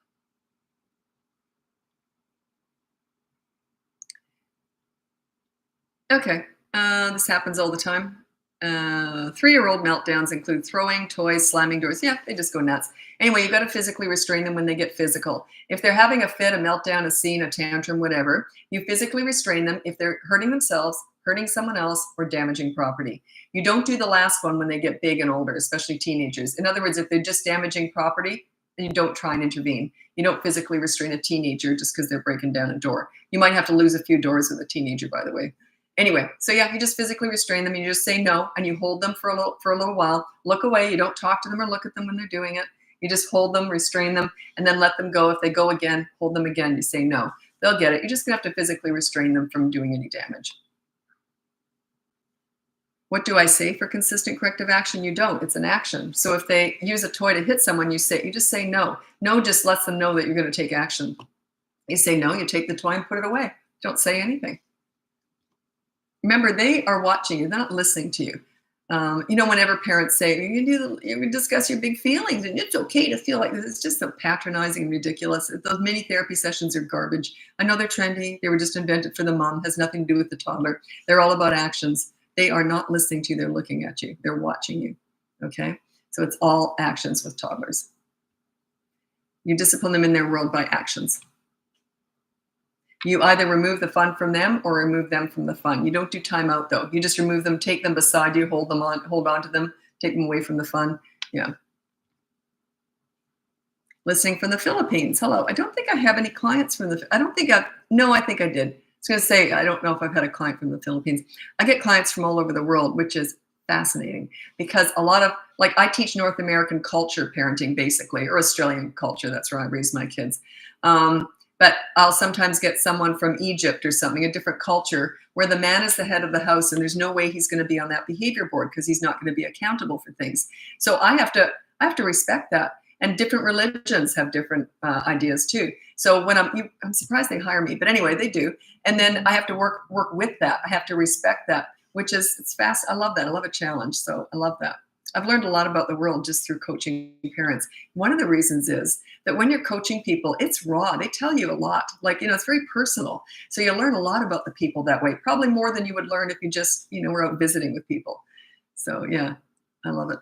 Okay. This happens all the time. 3-year-old meltdowns include throwing toys, slamming doors. Yeah, they just go nuts. Anyway, you've got to physically restrain them when they get physical. If they're having a fit, a meltdown, a scene, a tantrum, whatever, you physically restrain them if they're hurting themselves, hurting someone else, or damaging property. You don't do the last one when they get big and older, especially teenagers. In other words, if they're just damaging property, then you don't try and intervene. You don't physically restrain a teenager just because they're breaking down a door. You might have to lose a few doors with a teenager, by the way. Anyway, so yeah, you just physically restrain them. You just say no, and you hold them for a little while. Look away. You don't talk to them or look at them when they're doing it. You just hold them, restrain them, and then let them go. If they go again, hold them again. You say no. They'll get it. You're just gonna have to physically restrain them from doing any damage. What do I say for consistent corrective action? You don't. It's an action. So if they use a toy to hit someone, you just say no. No just lets them know that you're going to take action. You say no. You take the toy and put it away. Don't say anything. Remember, they are watching you. They're not listening to you. Whenever parents say, you discuss your big feelings and it's okay to feel like this, it's just so patronizing and ridiculous. Those mini therapy sessions are garbage. I know they're trendy. They were just invented for the mom. Has nothing to do with the toddler. They're all about actions. They are not listening to you. They're looking at you. They're watching you. Okay? So it's all actions with toddlers. You discipline them in their world by actions. You either remove the fun from them or remove them from the fun. You don't do time out though. You just remove them, take them beside you, hold on to them, take them away from the fun. Yeah. Listening from the Philippines. Hello. I don't think I have any clients from I think I did. I was going to say, I don't know if I've had a client from the Philippines. I get clients from all over the world, which is fascinating because a lot of, I teach North American culture parenting basically, or Australian culture. That's where I raise my kids. But I'll sometimes get someone from Egypt or something, a different culture, where the man is the head of the house and there's no way he's going to be on that behavior board because he's not going to be accountable for things. So I have to respect that. And different religions have different ideas too. So when I'm surprised they hire me, but anyway, they do. And then I have to work with that. I have to respect that, it's fast. I love that. I love a challenge. So I love that. I've learned a lot about the world just through coaching parents. One of the reasons is that when you're coaching people, it's raw. They tell you a lot. It's very personal. So you learn a lot about the people that way, probably more than you would learn if you just, were out visiting with people. So yeah, I love it.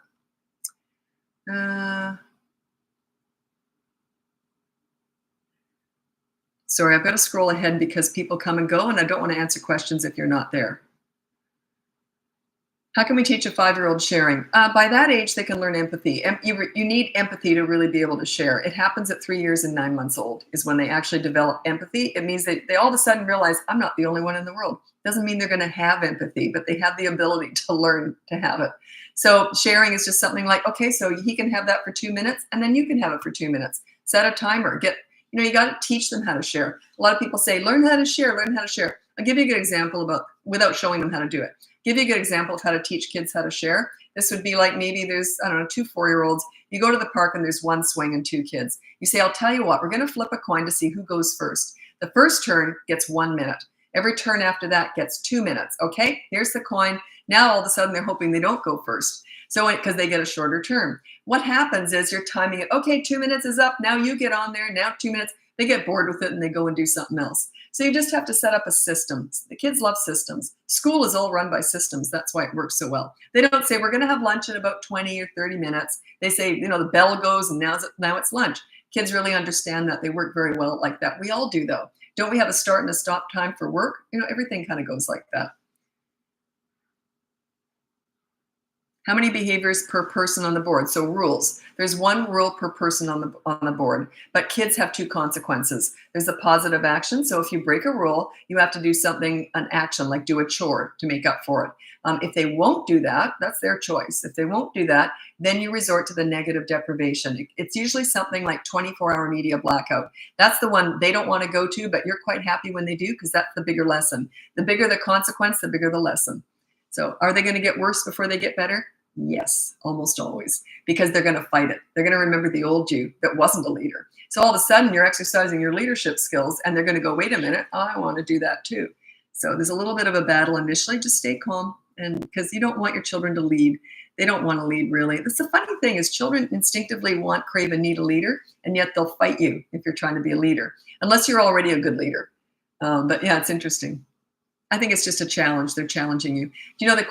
Sorry, I've got to scroll ahead because people come and go and I don't want to answer questions if you're not there. How can we teach a 5-year-old sharing? By that age, they can learn empathy. You need empathy to really be able to share. It happens at 3 years and 9 months old is when they actually develop empathy. It means they all of a sudden realize, I'm not the only one in the world. Doesn't mean they're going to have empathy, but they have the ability to learn to have it. So sharing is just something like, okay, so he can have that for 2 minutes and then you can have it for 2 minutes. Set a timer. You got to teach them how to share. A lot of people say, learn how to share. I'll give you a good example without showing them how to do it. Give you a good example of how to teach kids how to share. This would be like maybe there's, 2 4-year-olds. You go to the park and there's 1 swing and 2 kids. You say, I'll tell you what, we're going to flip a coin to see who goes first. The first turn gets 1 minute. Every turn after that gets 2 minutes. Okay, here's the coin. Now all of a sudden they're hoping they don't go first. So because they get a shorter term. What happens is you're timing it. Okay, 2 minutes is up. Now you get on there. Now 2 minutes. They get bored with it and they go and do something else. So you just have to set up a system. The kids love systems. School is all run by systems. That's why it works so well. They don't say, we're going to have lunch in about 20 or 30 minutes. They say, the bell goes and now it's lunch. Kids really understand that. They work very well like that. We all do, though. Don't we have a start and a stop time for work? Everything kind of goes like that. How many behaviors per person on the board? So rules. There's one rule per person on the board, but kids have two consequences. There's a positive action. So if you break a rule, you have to do something, an action, like do a chore to make up for it. If they won't do that, that's their choice. If they won't do that, then you resort to the negative deprivation. It's usually something like 24-hour media blackout. That's the one they don't want to go to, but you're quite happy when they do because that's the bigger lesson. The bigger the consequence, the bigger the lesson. So are they going to get worse before they get better? Yes, almost always, because they're going to fight it. They're going to remember the old you that wasn't a leader. So all of a sudden you're exercising your leadership skills and they're going to go, wait a minute, I want to do that too. So there's a little bit of a battle initially. Just stay calm, and because you don't want your children to lead. They don't want to lead, really. That's the funny thing is children instinctively want, crave, and need a leader, and yet they'll fight you if you're trying to be a leader, unless you're already a good leader. But yeah, it's interesting. I think it's just a challenge. They're challenging you. Do you know the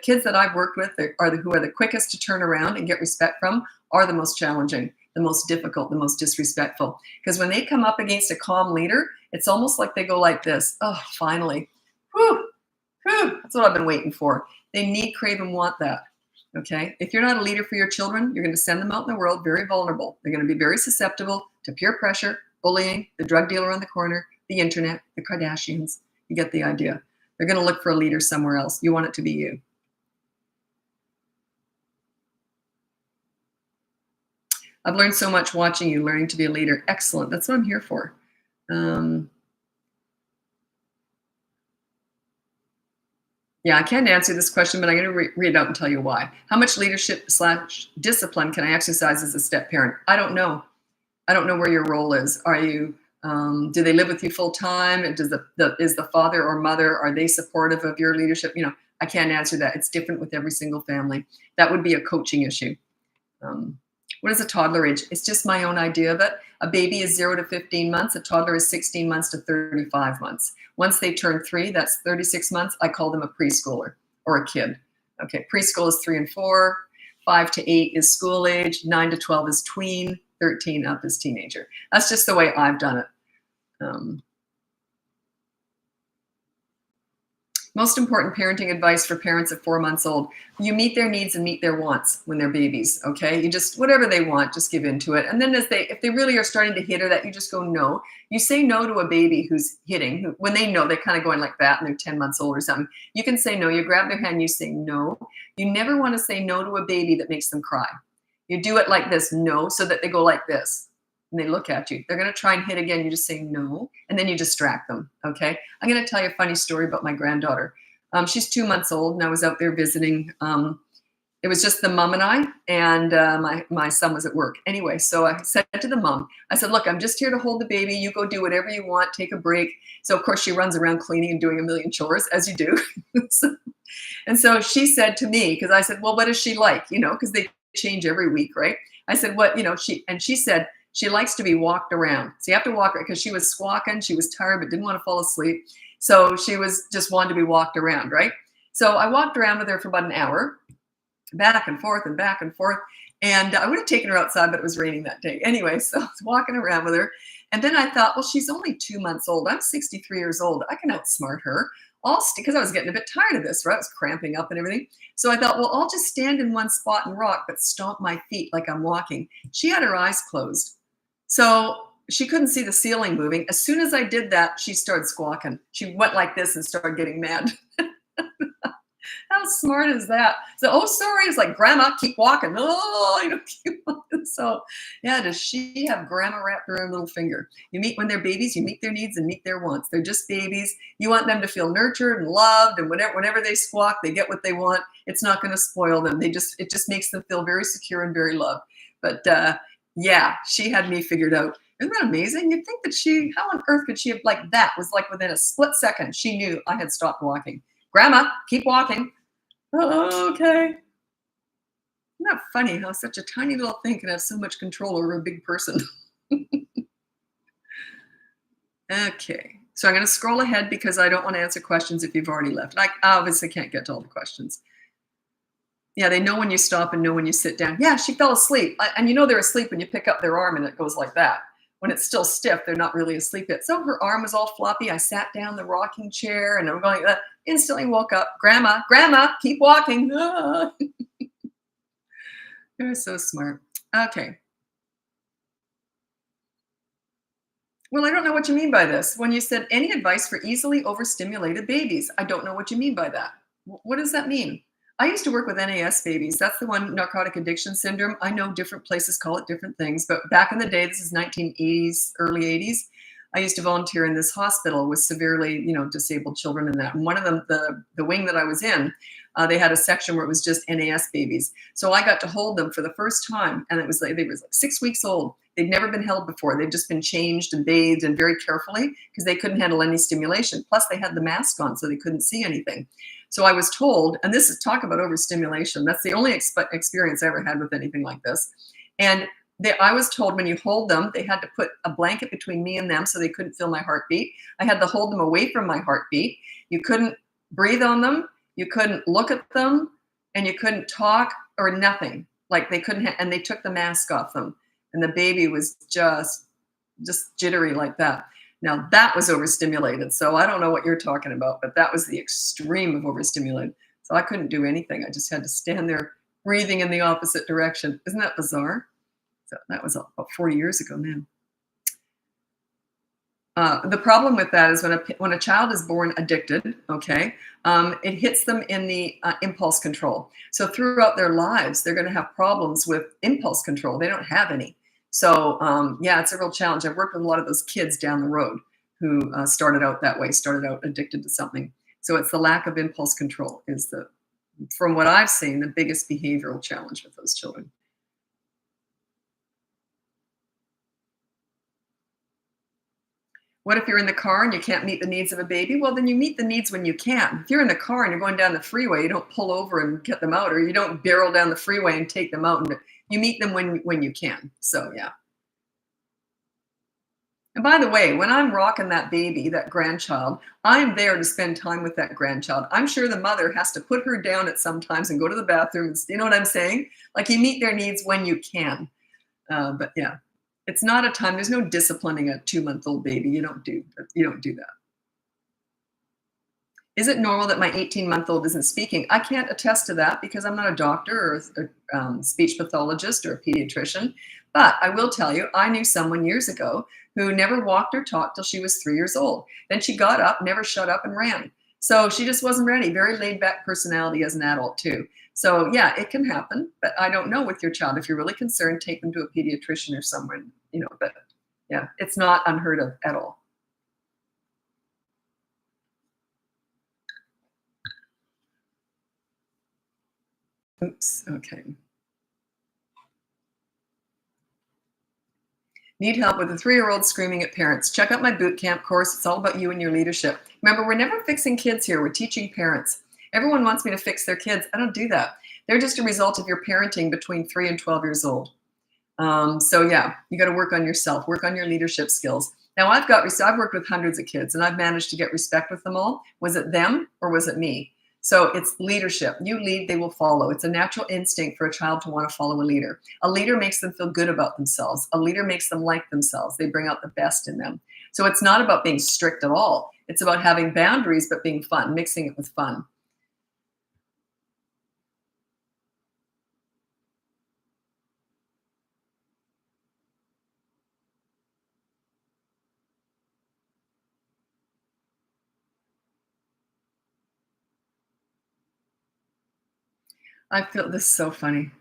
kids that I've worked with who are the quickest to turn around and get respect from are the most challenging, the most difficult, the most disrespectful. Because when they come up against a calm leader, it's almost like they go like this. Oh, finally. Whew, whew. That's what I've been waiting for. They need, crave, and want that. Okay. If you're not a leader for your children, you're going to send them out in the world very vulnerable. They're going to be very susceptible to peer pressure, bullying, the drug dealer on the corner, the internet, the Kardashians. You get the idea. They're going to look for a leader somewhere else. You want it to be you. I've learned so much watching you, learning to be a leader. Excellent. That's what I'm here for. Yeah, I can't answer this question, but I'm going to read it out and tell you why. How much leadership/discipline can I exercise as a step parent? I don't know. I don't know where your role is. Are you? Do they live with you full time? Is the father or mother, are they supportive of your leadership? You know, I can't answer that. It's different with every single family. That would be a coaching issue. What is a toddler age? It's just my own idea of it. A baby is 0 to 15 months. A toddler is 16 months to 35 months. Once they turn 3, that's 36 months. I call them a preschooler or a kid. Okay, preschool is 3 and 4. 5 to 8 is school age. 9 to 12 is tween. 13 up is teenager. That's just the way I've done it. Most important parenting advice for parents of 4 months old. You meet their needs and meet their wants when they're babies, okay? You just, whatever they want, just give into it. And then if they really are starting to hit or that, you just go no. You say no to a baby who's hitting, when they know, they're kind of going like that and they're 10 months old or something. You can say no. You grab their hand, you say no. You never want to say no to a baby that makes them cry. You do it like this, no, so that they go like this. And they look at you. They're going to try and hit again. You just say no, and then you distract them, okay? I'm going to tell you a funny story about my granddaughter. She's 2 months old, and I was out there visiting. It was just the mom and I, and my son was at work. Anyway, so I said to the mom, I said, look, I'm just here to hold the baby. You go do whatever you want. Take a break. So, of course, she runs around cleaning and doing a million chores, as you do. So she said to me, because I said, well, what is she like? You know, because they change every week, right? I said, what, you know, she said, she likes to be walked around. So you have to walk her because she was squawking. She was tired, but didn't want to fall asleep. So she was just wanted to be walked around, right? So I walked around with her for about an hour, back and forth and back and forth. And I would have taken her outside, but it was raining that day. Anyway, so I was walking around with her. And then I thought, well, she's only 2 months old. I'm 63 years old. I can outsmart her. Because I was getting a bit tired of this, right? I was cramping up and everything. So I thought, well, I'll just stand in one spot and rock, but stomp my feet like I'm walking. She had her eyes closed. So she couldn't see the ceiling moving. As soon as I did that, she started squawking. She went like this and started getting mad. How smart is that? So, oh, sorry. It's like, Grandma, keep walking. Oh, you know, keep walking. So, yeah, does she have Grandma wrapped around her little finger? You meet when they're babies, you meet their needs and meet their wants. They're just babies. You want them to feel nurtured and loved, and whenever they squawk, they get what they want. It's not going to spoil them. It just makes them feel very secure and very loved. But yeah, she had me figured out. Isn't that amazing? You'd think that how on earth could she have, like, that was like within a split second, she knew I had stopped walking. Grandma, keep walking. Oh, okay. Isn't that funny how such a tiny little thing can have so much control over a big person? Okay. So I'm going to scroll ahead because I don't want to answer questions if you've already left. I obviously can't get to all the questions. Yeah, they know when you stop and know when you sit down. Yeah, she fell asleep. And you know they're asleep when you pick up their arm and it goes like that. When it's still stiff, they're not really asleep yet. So her arm was all floppy. I sat down in the rocking chair and I'm going, instantly woke up. Grandma, keep walking. Ah. You're so smart. Okay. Well, I don't know what you mean by this. When you said any advice for easily overstimulated babies, I don't know what you mean by that. What does that mean? I used to work with NAS babies. That's the one, narcotic addiction syndrome. I know different places call it different things, but back in the day, this is 1980s, early 80s. I used to volunteer in this hospital with severely, disabled children in that. And one of them, the wing that I was in, they had a section where it was just NAS babies. So I got to hold them for the first time, and it was like they were like 6 weeks old. They'd never been held before. They'd just been changed and bathed and very carefully because they couldn't handle any stimulation. Plus, they had the mask on, so they couldn't see anything. So I was told, and this is talk about overstimulation. That's the only experience I ever had with anything like this. And I was told when you hold them, they had to put a blanket between me and them so they couldn't feel my heartbeat. I had to hold them away from my heartbeat. You couldn't breathe on them. You couldn't look at them, and you couldn't talk or nothing. Like they couldn't, and they took the mask off them, and the baby was just jittery like that. Now that was overstimulated. So I don't know what you're talking about, but that was the extreme of overstimulated. So I couldn't do anything. I just had to stand there breathing in the opposite direction. Isn't that bizarre? So that was about 40 years ago now. The problem with that is when a child is born addicted, okay, it hits them in the impulse control. So throughout their lives, they're going to have problems with impulse control. They don't have any. So yeah, it's a real challenge. I've worked with a lot of those kids down the road who started out that way, started out addicted to something. So it's the lack of impulse control is from what I've seen, the biggest behavioral challenge with those children. What if you're in the car and you can't meet the needs of a baby? Well, then you meet the needs when you can. If you're in the car and you're going down the freeway, you don't pull over and get them out, or you don't barrel down the freeway and take them out. And you meet them when you can. So yeah. And by the way, when I'm rocking that baby, that grandchild, I'm there to spend time with that grandchild. I'm sure the mother has to put her down at some times and go to the bathroom. And, you know what I'm saying? Like you meet their needs when you can. But yeah, it's not a time. There's no disciplining a 2-month-old baby. You don't do that. Is it normal that my 18-month-old isn't speaking? I can't attest to that because I'm not a doctor or a speech pathologist or a pediatrician. But I will tell you, I knew someone years ago who never walked or talked till she was 3 years old. Then she got up, never shut up, and ran. So she just wasn't ready. Very laid back personality as an adult too. So yeah, it can happen, but I don't know with your child. If you're really concerned, take them to a pediatrician or someone, but yeah, it's not unheard of at all. Oops, okay. Need help with a 3-year-old screaming at parents. Check out my boot camp course. It's all about you and your leadership. Remember, we're never fixing kids here. We're teaching parents. Everyone wants me to fix their kids. I don't do that. They're just a result of your parenting between 3 and 12 years old. So yeah, you got to work on yourself, work on your leadership skills. Now I've worked with hundreds of kids and I've managed to get respect with them all. Was it them or was it me? So it's leadership. You lead, they will follow. It's a natural instinct for a child to want to follow a leader. A leader makes them feel good about themselves. A leader makes them like themselves. They bring out the best in them. So it's not about being strict at all. It's about having boundaries, but being fun, mixing it with fun. I feel this is so funny.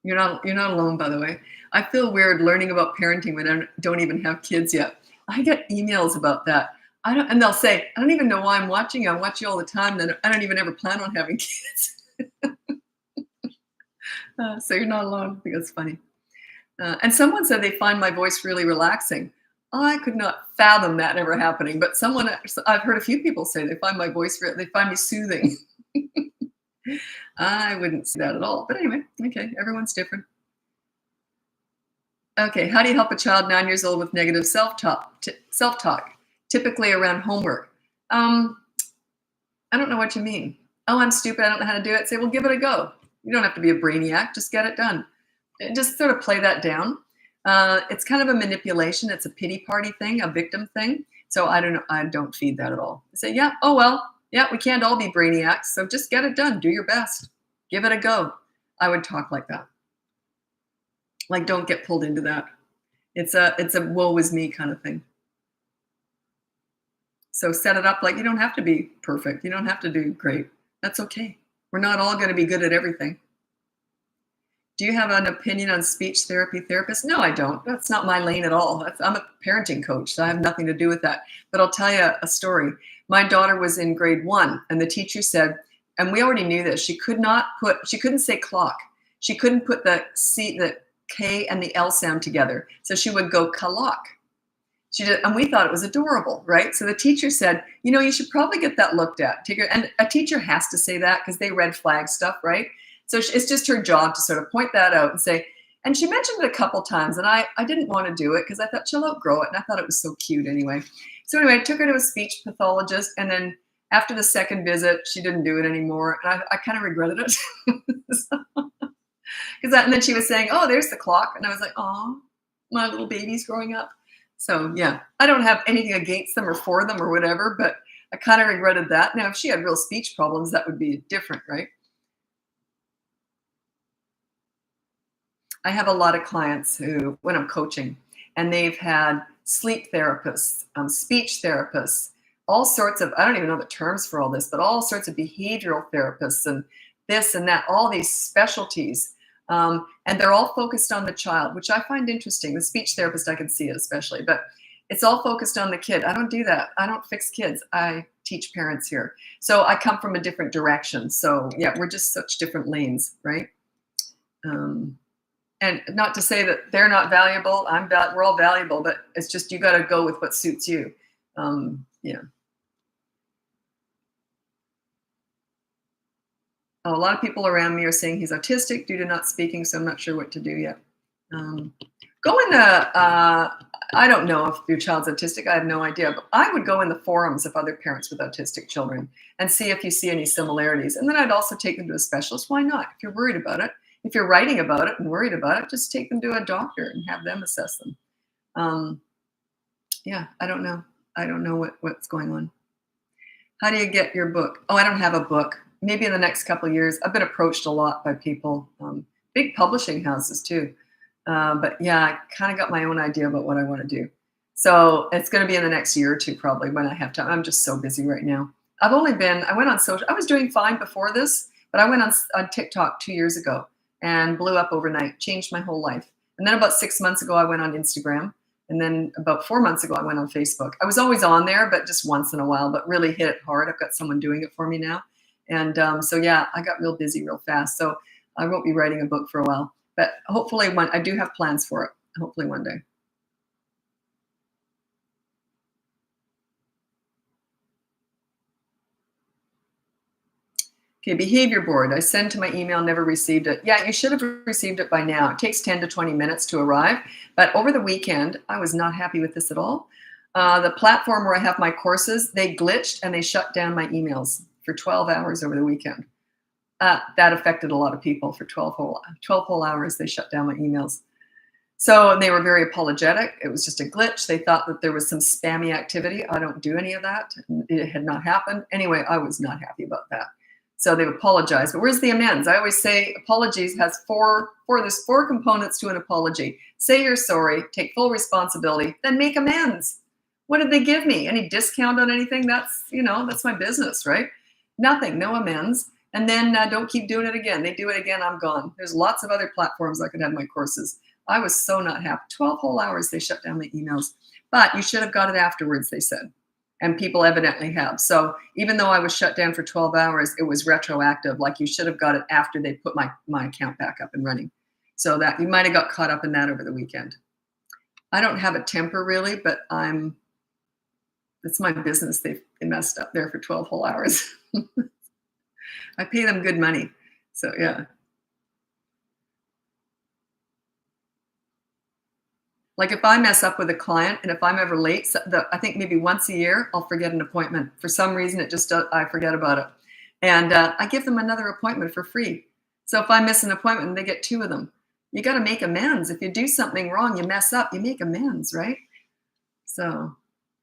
You're not alone, by the way. I feel weird learning about parenting when I don't even have kids yet. I get emails about that. And they'll say, I don't even know why I'm watching you. I watch you all the time. Then I don't even ever plan on having kids. So you're not alone. I think that's funny. And someone said they find my voice really relaxing. I could not fathom that ever happening. But I've heard a few people say they find my voice, they find me soothing. I wouldn't say that at all. But anyway, okay, everyone's different. Okay, how do you help a child 9 years old with negative self-talk, typically around homework? Um, I don't know what you mean. Oh, I'm stupid. I don't know how to do it. Say, well, give it a go. You don't have to be a brainiac. Just get it done. Just sort of play that down. It's kind of a manipulation. It's a pity party thing, a victim thing. So I don't know. I don't feed that at all. I say, yeah, oh, well, yeah, we can't all be brainiacs. So just get it done. Do your best. Give it a go. I would talk like that. Like, don't get pulled into that. It's a woe is me kind of thing. So set it up like you don't have to be perfect. You don't have to do great. That's okay. We're not all going to be good at everything. Do you have an opinion on speech therapy therapists? No, I don't. That's not my lane at all. I'm a parenting coach, so I have nothing to do with that. But I'll tell you a story. My daughter was in grade 1, and the teacher said, and we already knew this, she couldn't say clock. She couldn't put the K and the L sound together. So she would go clock. She did, and we thought it was adorable, right? So the teacher said, you should probably get that looked at. And a teacher has to say that because they red flag stuff, right? So it's just her job to sort of point that out and say, and she mentioned it a couple times, and I didn't want to do it because I thought she'll outgrow it, and I thought it was so cute anyway. So anyway, I took her to a speech pathologist, and then after the second visit, she didn't do it anymore, and I kind of regretted it. And then she was saying, oh, there's the clock, and I was like, oh, my little baby's growing up. So yeah, I don't have anything against them or for them or whatever, but I kind of regretted that. Now, if she had real speech problems, that would be different, right? I have a lot of clients who, when I'm coaching, and they've had sleep therapists, speech therapists, all sorts of, I don't even know the terms for all this, but all sorts of behavioral therapists and this and that, all these specialties. And they're all focused on the child, which I find interesting. The speech therapist, I can see it especially, but it's all focused on the kid. I don't do that. I don't fix kids. I teach parents here. So I come from a different direction. So yeah, we're just such different lanes, right? And not to say that they're not valuable. We're all valuable, but it's just you got to go with what suits you. Yeah. A lot of people around me are saying he's autistic due to not speaking, so I'm not sure what to do yet. Go in the, I don't know if your child's autistic. I have no idea, but I would go in the forums of other parents with autistic children and see if you see any similarities. And then I'd also take them to a specialist. Why not? If you're worried about it. If you're writing about it and worried about it, just take them to a doctor and have them assess them. Yeah, I don't know. I don't know what's going on. How do you get your book? Oh, I don't have a book. Maybe in the next couple of years. I've been approached a lot by people, big publishing houses too. But yeah, I kind of got my own idea about what I want to do. So it's going to be in the next year or two probably when I have time. I'm just so busy right now. I went on social. I was doing fine before this, but I went on TikTok 2 years ago and blew up overnight, changed my whole life. And then about 6 months ago, I went on Instagram. And then about 4 months ago, I went on Facebook. I was always on there, but just once in a while, but really hit it hard. I've got someone doing it for me now. And so, yeah, I got real busy real fast. So I won't be writing a book for a while. But hopefully I do have plans for it. Hopefully one day. Okay, behavior board. I sent to my email, never received it. Yeah, you should have received it by now. It takes 10 to 20 minutes to arrive. But over the weekend, I was not happy with this at all. The platform where I have my courses, they glitched and they shut down my emails for 12 hours over the weekend. That affected a lot of people for 12 whole hours. They shut down my emails. So they were very apologetic. It was just a glitch. They thought that there was some spammy activity. I don't do any of that. It had not happened. Anyway, I was not happy about that. So they apologized. But where's the amends? I always say apologies has there's four components to an apology. Say you're sorry, take full responsibility, then make amends. What did they give me? Any discount on anything? That's my business, right? Nothing, no amends. And then don't keep doing it again. They do it again, I'm gone. There's lots of other platforms I could have my courses. I was so not happy. 12 whole hours they shut down my emails. But you should have got it afterwards, they said. And people evidently have. So even though I was shut down for 12 hours, it was retroactive. Like you should have got it after they put my account back up and running. So that you might have got caught up in that over the weekend. I don't have a temper really, but it's my business. They messed up there for 12 whole hours. I pay them good money. So yeah. Like if I mess up with a client and if I'm ever late, I think maybe once a year, I'll forget an appointment. For some reason, I forget about it. And I give them another appointment for free. So if I miss an appointment, they get 2 of them. You got to make amends. If you do something wrong, you mess up, you make amends, right? So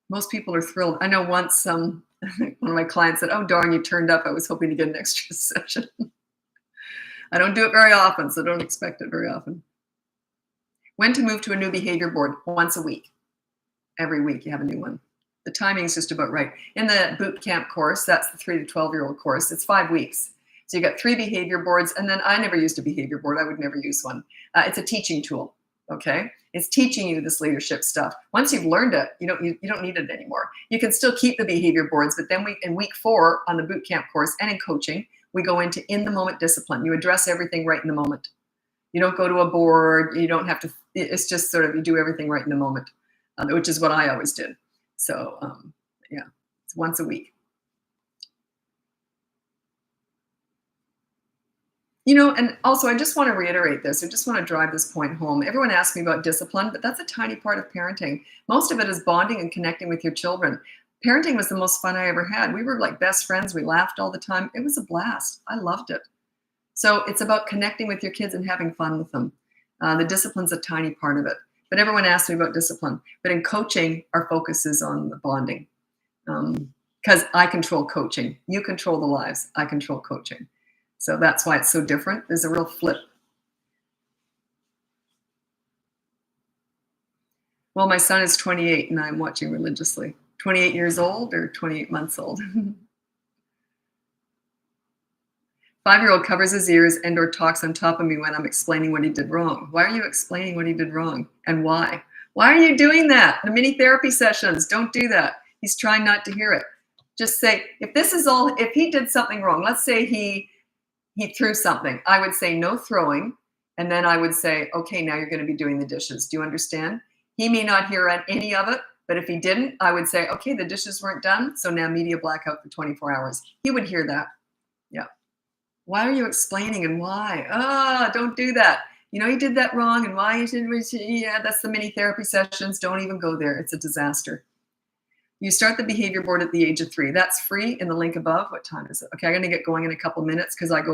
most people are thrilled. I know once one of my clients said, oh, darn, you turned up. I was hoping to get an extra session. I don't do it very often, so don't expect it very often. When to move to a new behavior board? Once a week. Every week you have a new one. The timing is just about right. In the boot camp course, that's the 3 to 12-year-old course, it's 5 weeks. So you got 3 behavior boards, and then I never used a behavior board. I would never use one. It's a teaching tool, okay? It's teaching you this leadership stuff. Once you've learned it, you don't need it anymore. You can still keep the behavior boards, but then in week 4 on the boot camp course and in coaching, we go into in-the-moment discipline. You address everything right in the moment. You don't go to a board. You don't have to, it's just sort of, you do everything right in the moment, which is what I always did. So yeah, it's once a week. And also I just want to reiterate this. I just want to drive this point home. Everyone asks me about discipline, but that's a tiny part of parenting. Most of it is bonding and connecting with your children. Parenting was the most fun I ever had. We were like best friends. We laughed all the time. It was a blast. I loved it. So it's about connecting with your kids and having fun with them. The discipline's a tiny part of it. But everyone asks me about discipline. But in coaching, our focus is on the bonding. Because I control coaching. You control the lives. I control coaching. So that's why it's so different. There's a real flip. Well, my son is 28 and I'm watching religiously. 28 years old or 28 months old? 5-year-old covers his ears and or talks on top of me when I'm explaining what he did wrong. Why are you explaining what he did wrong and why? Why are you doing that? The mini therapy sessions, don't do that. He's trying not to hear it. Just say, if he did something wrong, let's say he threw something, I would say no throwing. And then I would say, okay, now you're going to be doing the dishes. Do you understand? He may not hear any of it, but if he didn't, I would say, okay, the dishes weren't done. So now media blackout for 24 hours. He would hear that. Yeah. Why are you explaining and why? Don't do that. You did that wrong and why you didn't, yeah, that's the mini therapy sessions. Don't even go there. It's a disaster. You start the behavior board at the age of 3. That's free in the link above. What time is it? Okay, I'm going to get going in a couple minutes because I'm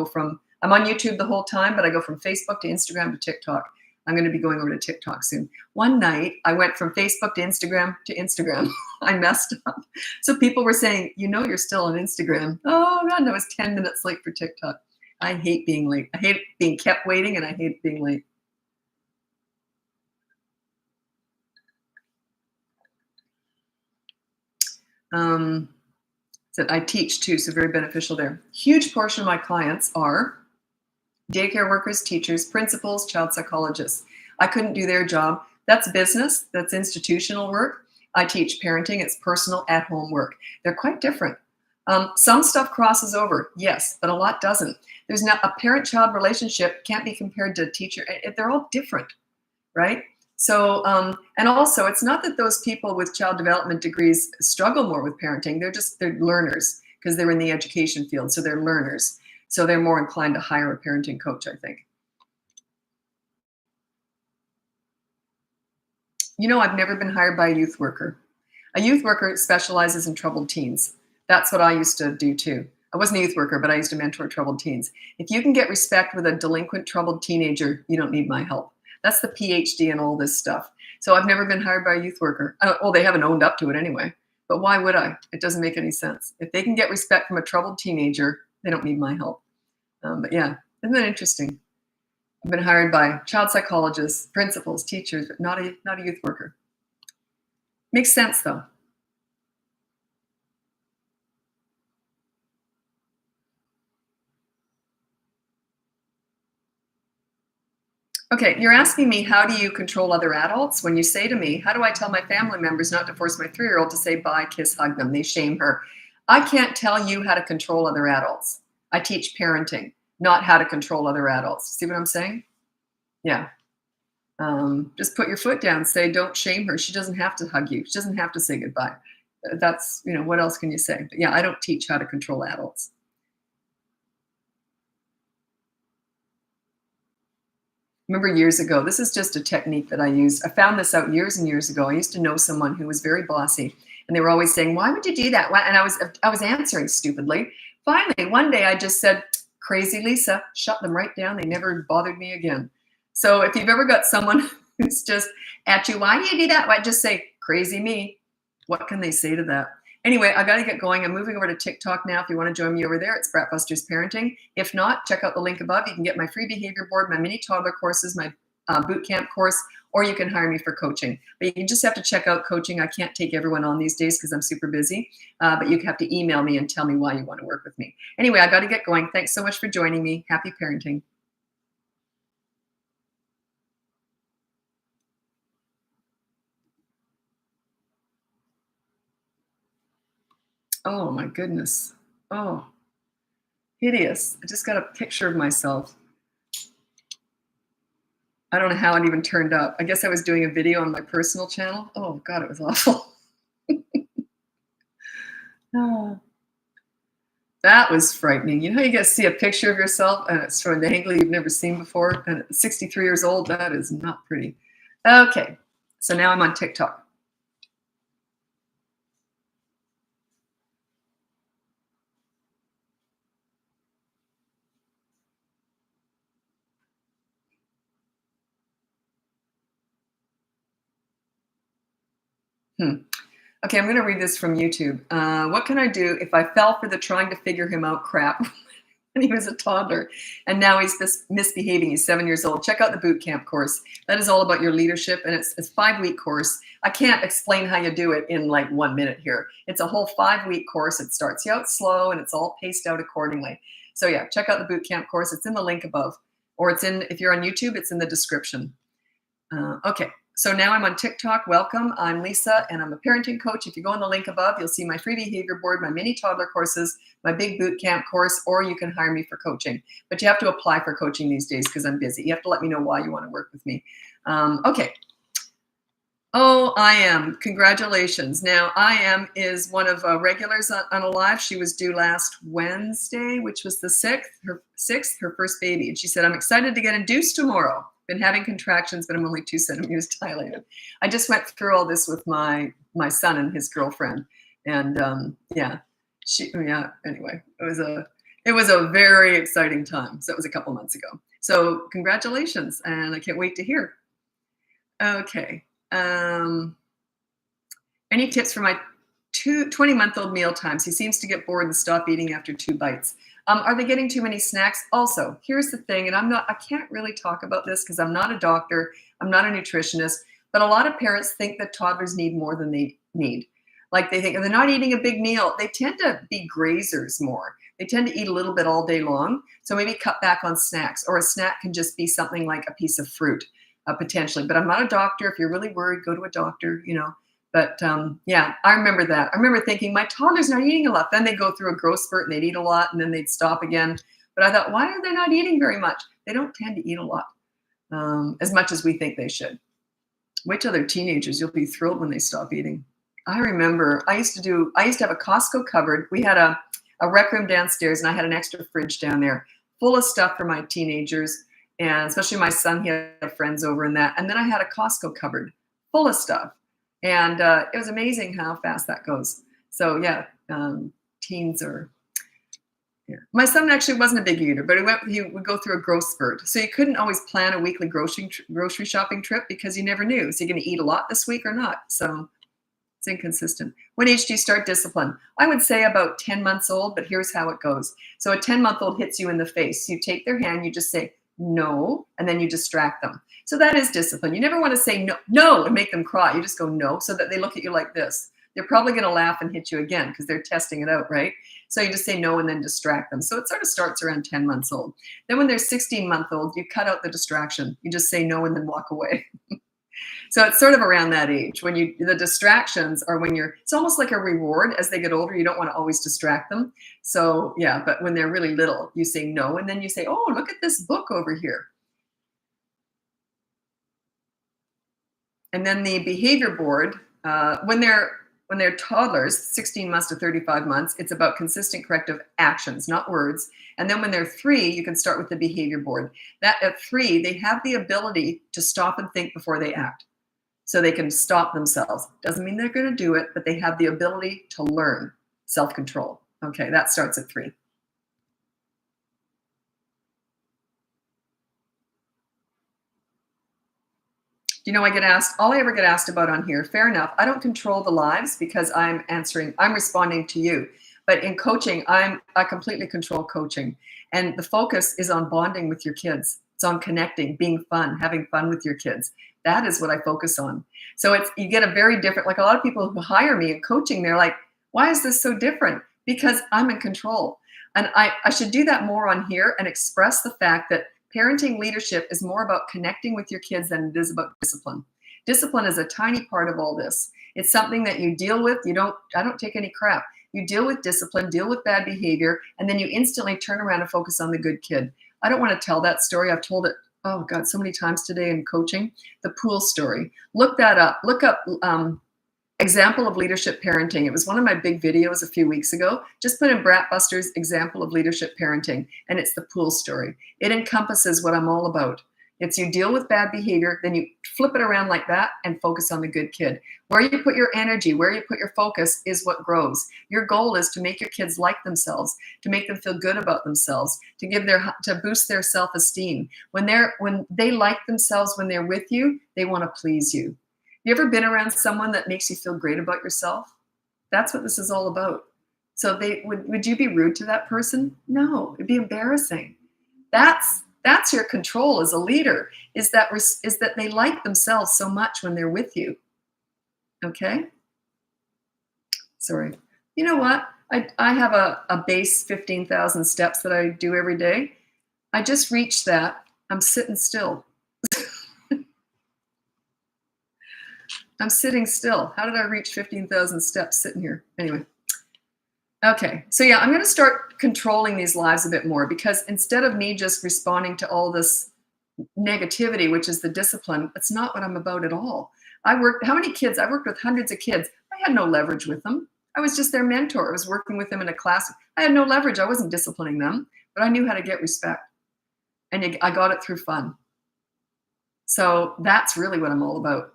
on YouTube the whole time, but I go from Facebook to Instagram to TikTok. I'm going to be going over to TikTok soon. One night, I went from Facebook to Instagram to Instagram. I messed up. So people were saying, you're still on Instagram. Oh, God, I was 10 minutes late for TikTok. I hate being late. I hate being kept waiting, and I hate being late. I teach too, so very beneficial there. Huge portion of my clients are daycare workers, teachers, principals, child psychologists. I couldn't do their job. That's business. That's institutional work. I teach parenting. It's personal at-home work. They're quite different. Some stuff crosses over, yes, but a lot doesn't. There's not a parent-child relationship can't be compared to a teacher. They're all different, right? So, and also, it's not that those people with child development degrees struggle more with parenting. They're learners because they're in the education field. So they're learners. So they're more inclined to hire a parenting coach, I think. I've never been hired by a youth worker. A youth worker specializes in troubled teens. That's what I used to do too. I wasn't a youth worker, but I used to mentor troubled teens. If you can get respect with a delinquent, troubled teenager, you don't need my help. That's the PhD and all this stuff. So I've never been hired by a youth worker. Well, they haven't owned up to it anyway. But why would I? It doesn't make any sense. If they can get respect from a troubled teenager, they don't need my help. But yeah, isn't that interesting? I've been hired by child psychologists, principals, teachers, but not a youth worker. Makes sense though. Okay, you're asking me, how do you control other adults? When you say to me, how do I tell my family members not to force my 3-year-old to say bye, kiss, hug them? They shame her. I can't tell you how to control other adults. I teach parenting, not how to control other adults. See what I'm saying? Yeah. Just put your foot down. Say, don't shame her. She doesn't have to hug you. She doesn't have to say goodbye. That's, what else can you say? But yeah, I don't teach how to control adults. Remember years ago, this is just a technique that I use. I found this out years and years ago. I used to know someone who was very bossy, and they were always saying, why would you do that? And I was answering stupidly. Finally, one day I just said, crazy Lisa, shut them right down. They never bothered me again. So if you've ever got someone who's just at you, why do you do that? Why just say, crazy me. What can they say to that? Anyway, I got to get going. I'm moving over to TikTok now. If you want to join me over there, it's Bratbusters Parenting. If not, check out the link above. You can get my free behavior board, my mini toddler courses, my boot camp course, or you can hire me for coaching. But you just have to check out coaching. I can't take everyone on these days because I'm super busy, but you have to email me and tell me why you want to work with me. Anyway, I got to get going. Thanks so much for joining me. Happy parenting. Oh my goodness. Oh, hideous. I just got a picture of myself. I don't know how it even turned up. I guess I was doing a video on my personal channel. Oh God, it was awful. Oh, that was frightening. You know how you get to see a picture of yourself and it's from an angle you've never seen before? And at 63 years old, that is not pretty. Okay, so now I'm on TikTok. Okay, I'm going to read this from YouTube. What can I do if I fell for the trying to figure him out crap when he was a toddler and now he's misbehaving? He's 7 years old. Check out the boot camp course. That is all about your leadership, and it's a 5-week course. I can't explain how you do it in like 1 minute here. It's a whole 5-week course. It starts you out slow and it's all paced out accordingly. So yeah, check out the boot camp course. It's in the link above, or it's in, if you're on YouTube, it's in the description. Okay. So now I'm on TikTok. Welcome. I'm Lisa, and I'm a parenting coach. If you go on the link above, you'll see my free behavior board, my mini toddler courses, my big boot camp course, or you can hire me for coaching. But you have to apply for coaching these days because I'm busy. You have to let me know why you want to work with me. Okay. Oh, I am. Congratulations. Now, I am is one of regulars on Alive. She was due last Wednesday, which was the 6th, her first baby. And she said, I'm excited to get induced tomorrow. Been having contractions, but I'm only 2 centimeters dilated. I just went through all this with my son and his girlfriend. And anyway, it was a very exciting time. So it was a couple months ago. So congratulations. And I can't wait to hear. Okay. Any tips for my 20-month-old meal times? He seems to get bored and stop eating after 2 bites. Are they getting too many snacks? Also, here's the thing, and I can't really talk about this because I'm not a doctor, I'm not a nutritionist, but a lot of parents think that toddlers need more than they need. Like they think, they're not eating a big meal. They tend to be grazers more. They tend to eat a little bit all day long. So maybe cut back on snacks, or a snack can just be something like a piece of fruit. Potentially, but I'm not a doctor. If you're really worried, go to a doctor, But yeah, I remember that. I remember thinking my toddler's not eating a lot. Then they go through a growth spurt and they'd eat a lot and then they'd stop again. But I thought, why are they not eating very much? They don't tend to eat a lot, as much as we think they should. Wait till they're teenagers. You'll be thrilled when they stop eating. I remember I used to have a Costco cupboard. We had a rec room downstairs and I had an extra fridge down there full of stuff for my teenagers. And especially my son, he had friends over in that. And then I had a Costco cupboard full of stuff. And it was amazing how fast that goes. So yeah, teens are, yeah. My son actually wasn't a big eater, but he would go through a growth spurt. So you couldn't always plan a weekly grocery shopping trip because you never knew. Is he going to eat a lot this week or not? So it's inconsistent. When age do you start discipline? I would say about 10 months old, but here's how it goes. So a 10-month-old hits you in the face. You take their hand, you just say, no, and then you distract them. So that is discipline. You never want to say no and make them cry. You just go no, so that they look at you like this. They're probably going to laugh and hit you again because they're testing it out, right? So you just say no and then distract them. So it sort of starts around 10 months old. Then when they're 16-month-old, you cut out the distraction. You just say no and then walk away. So it's sort of around that age when the distractions are when it's almost like a reward. As they get older, you don't want to always distract them. So yeah, but when they're really little, you say no, and then you say, oh, look at this book over here. And then the behavior board, when they're toddlers, 16 months to 35 months, it's about consistent corrective actions, not words. And then when they're 3, you can start with the behavior board. That at 3, they have the ability to stop and think before they act. So they can stop themselves. Doesn't mean they're going to do it, but they have the ability to learn self-control. Okay, that starts at 3. You know, I get asked, all I ever get asked about on here, fair enough, I don't control the lives because I'm responding to you. But in coaching, I completely control coaching. And the focus is on bonding with your kids. It's on connecting, being fun, having fun with your kids. That is what I focus on. So you get a very different, like a lot of people who hire me in coaching, they're like, why is this so different? Because I'm in control. And I should do that more on here and express the fact that parenting leadership is more about connecting with your kids than it is about discipline. Discipline is a tiny part of all this. It's something that you deal with. I don't take any crap. You deal with discipline, deal with bad behavior, and then you instantly turn around and focus on the good kid. I don't want to tell that story. I've told it, oh God, so many times today in coaching. The pool story. Look that up. Look up example of leadership parenting. It was one of my big videos a few weeks ago. Just put in Bratbusters example of leadership parenting, and it's the pool story. It encompasses what I'm all about. It's you deal with bad behavior, then you flip it around like that and focus on the good kid. Where you put your energy, where you put your focus is what grows. Your goal is to make your kids like themselves, to make them feel good about themselves, to boost their self-esteem. When they like themselves when they're with you, they want to please you. You ever been around someone that makes you feel great about yourself? That's what this is all about. So would you be rude to that person? No, it'd be embarrassing. That's your control as a leader, is that they like themselves so much when they're with you. Okay? Sorry. You know what? I have a base 15,000 steps that I do every day. I just reached that. I'm sitting still. I'm sitting still. How did I reach 15,000 steps sitting here? Anyway. Okay, so yeah, I'm going to start controlling these lives a bit more, because instead of me just responding to all this negativity, which is the discipline, that's not what I'm about at all. I worked with hundreds of kids. I had no leverage with them. I was just their mentor. I was working with them in a class. I had no leverage. I wasn't disciplining them, but I knew how to get respect. And I got it through fun. So that's really what I'm all about.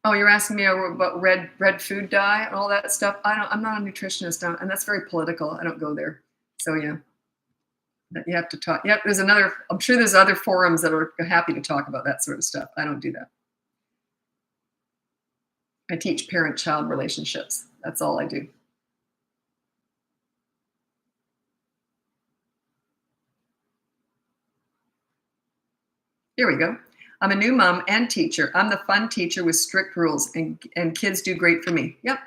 Oh, you're asking me about red food dye and all that stuff. I'm not a nutritionist, and that's very political. I don't go there. So yeah, you have to talk. Yeah, I'm sure there's other forums that are happy to talk about that sort of stuff. I don't do that. I teach parent-child relationships. That's all I do. Here we go. I'm a new mom and teacher. I'm the fun teacher with strict rules, and kids do great for me. Yep.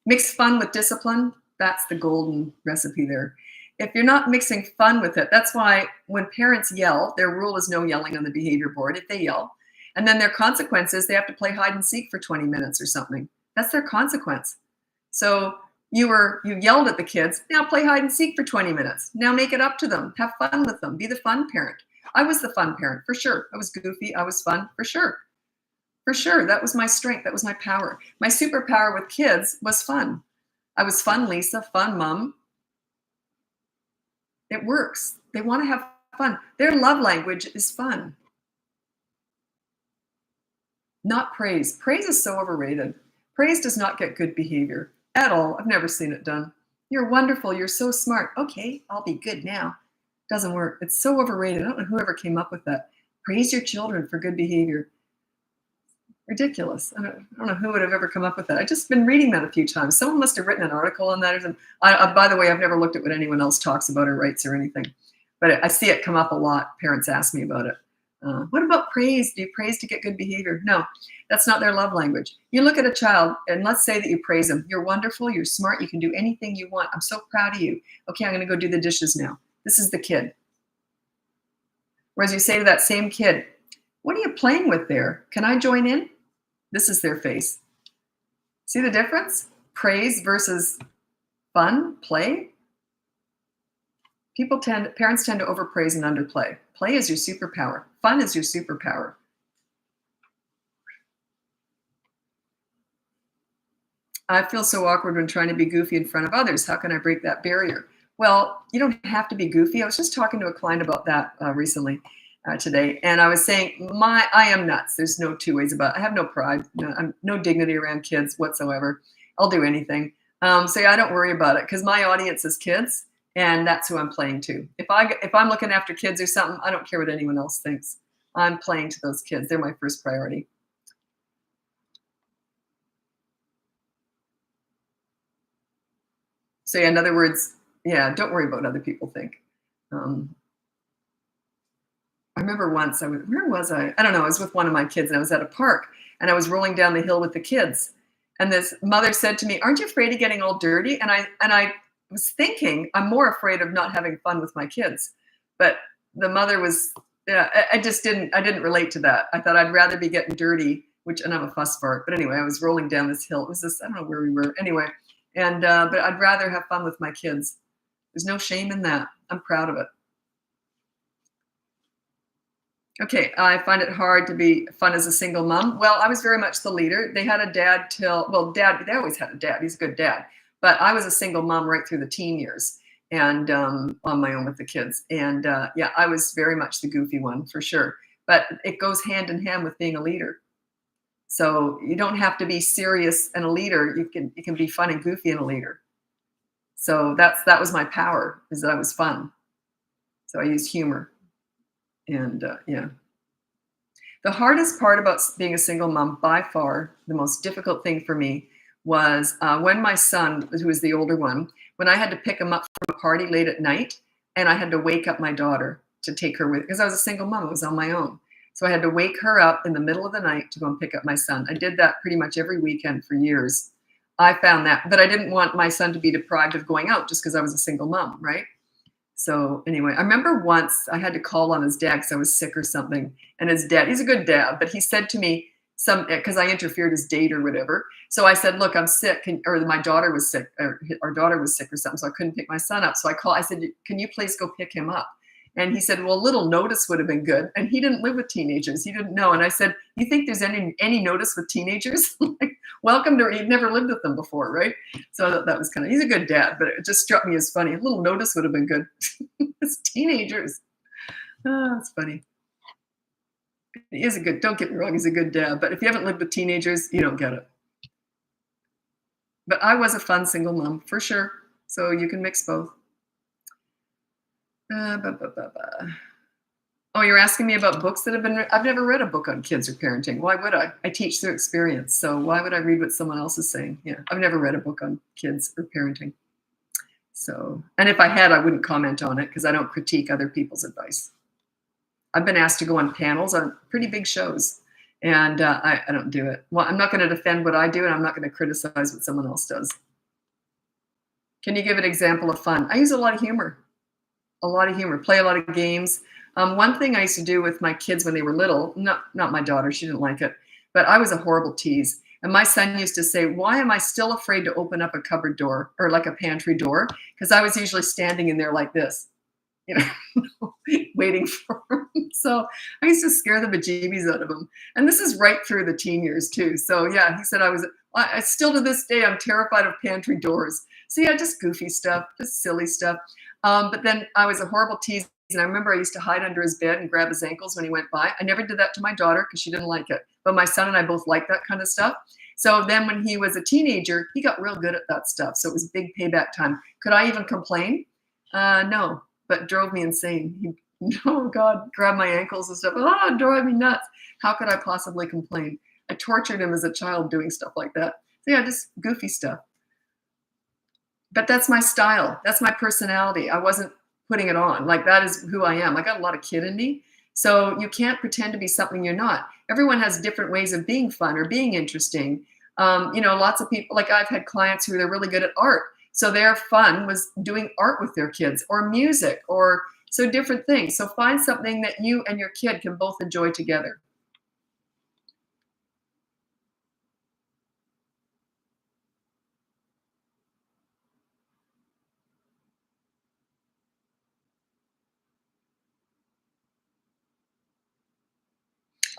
Mix fun with discipline. That's the golden recipe there. If you're not mixing fun with it, that's why when parents yell, their rule is no yelling on the behavior board if they yell. And then their consequence is they have to play hide and seek for 20 minutes or something. That's their consequence. So you yelled at the kids. Now play hide and seek for 20 minutes. Now make it up to them. Have fun with them. Be the fun parent. I was the fun parent, for sure. I was goofy. I was fun, for sure. For sure. That was my strength. That was my power. My superpower with kids was fun. I was fun Lisa, fun mom. It works. They want to have fun. Their love language is fun. Not praise. Praise is so overrated. Praise does not get good behavior at all. I've never seen it done. You're wonderful. You're so smart. Okay, I'll be good now. Doesn't work. It's so overrated. I don't know whoever came up with that. Praise your children for good behavior. Ridiculous. I don't know who would have ever come up with that. I've just been reading that a few times. Someone must have written an article on that or something. By the way, I've never looked at what anyone else talks about or writes or anything. But I see it come up a lot. Parents ask me about it. What about praise? Do you praise to get good behavior? No, that's not their love language. You look at a child and let's say that you praise them. You're wonderful. You're smart. You can do anything you want. I'm so proud of you. Okay, I'm going to go do the dishes now. This is the kid. Whereas you say to that same kid, what are you playing with there? Can I join in? This is their face. See the difference? Praise versus fun, play. Parents tend to overpraise and underplay. Play is your superpower. Fun is your superpower. I feel so awkward when trying to be goofy in front of others. How can I break that barrier? Well, you don't have to be goofy. I was just talking to a client about that recently today, and I was saying, I am nuts. There's no two ways about it. I have no pride, no dignity around kids whatsoever. I'll do anything. So yeah, I don't worry about it because my audience is kids, and that's who I'm playing to. If I'm looking after kids or something, I don't care what anyone else thinks. I'm playing to those kids. They're my first priority. So yeah, in other words, Yeah, don't worry about what other people think. Um, I remember once where was I? I don't know. I was with one of my kids and I was at a park and I was rolling down the hill with the kids. And this mother said to me, "Aren't you afraid of getting all dirty?" And I was thinking, I'm more afraid of not having fun with my kids. But the mother was, yeah, I didn't relate to that. I thought I'd rather be getting dirty, which, and I'm a fuss fart. But anyway, I was rolling down this hill. It was this, I don't know where we were. Anyway, and but I'd rather have fun with my kids. There's no shame in that. I'm proud of it. Okay, I find it hard to be fun as a single mom. Well, I was very much the leader. They had a dad dad, they always had a dad. He's a good dad. But I was a single mom right through the teen years and on my own with the kids. And yeah, I was very much the goofy one for sure. But it goes hand in hand with being a leader. So you don't have to be serious and a leader. You can be fun and goofy and a leader. So that was my power, is that I was fun. So I used humor. And yeah. The hardest part about being a single mom, by far, the most difficult thing for me was when my son, who was the older one, when I had to pick him up from a party late at night, and I had to wake up my daughter to take her with, because I was a single mom, I was on my own. So I had to wake her up in the middle of the night to go and pick up my son. I did that pretty much every weekend for years. I found that I didn't want my son to be deprived of going out just because I was a single mom, right? So anyway, I remember once I had to call on his dad because I was sick or something. And his dad, he's a good dad, but he said to me because I interfered his date or whatever. So I said, "Look, I'm sick," or my daughter was sick, or our daughter was sick or something. So I couldn't pick my son up. So I said, "Can you please go pick him up?" And he said, "Well, a little notice would have been good." And he didn't live with teenagers. He didn't know. And I said, "You think there's any notice with teenagers?" Like, welcome to, he'd never lived with them before, right? So that was he's a good dad, but it just struck me as funny. A little notice would have been good. It's teenagers. Oh, it's funny. He is don't get me wrong, he's a good dad, but if you haven't lived with teenagers, you don't get it. But I was a fun single mom, for sure. So you can mix both. Ba, ba, ba, ba. Oh, you're asking me about books that have been I've never read a book on kids or parenting. Why would I? I teach through experience. So why would I read what someone else is saying? Yeah, I've never read a book on kids or parenting. So, and if I had, I wouldn't comment on it because I don't critique other people's advice. I've been asked to go on panels on pretty big shows, and I don't do it. Well, I'm not going to defend what I do, and I'm not going to criticize what someone else does. Can you give an example of fun? I use a lot of humor. Play a lot of games. One thing I used to do with my kids when they were little, not my daughter, she didn't like it, but I was a horrible tease. And my son used to say, "Why am I still afraid to open up a cupboard door or like a pantry door?" Because I was usually standing in there like this, you know, waiting for him. So I used to scare the bejeebies out of him. And this is right through the teen years too. So yeah, he said I still to this day, I'm terrified of pantry doors. So yeah, just goofy stuff, just silly stuff. But then I was a horrible tease. And I remember I used to hide under his bed and grab his ankles when he went by. I never did that to my daughter because she didn't like it. But my son and I both liked that kind of stuff. So then when he was a teenager, he got real good at that stuff. So it was big payback time. Could I even complain? No, but it drove me insane. Oh God, grabbed my ankles and stuff. Oh, it drove me nuts. How could I possibly complain? I tortured him as a child doing stuff like that. So yeah, just goofy stuff. But that's my style. That's my personality. I wasn't putting it on. Like, that is who I am. I got a lot of kid in me. So you can't pretend to be something you're not. Everyone has different ways of being fun or being interesting. Lots of people, like I've had clients who they're really good at art. So their fun was doing art with their kids or music or so different things. So find something that you and your kid can both enjoy together.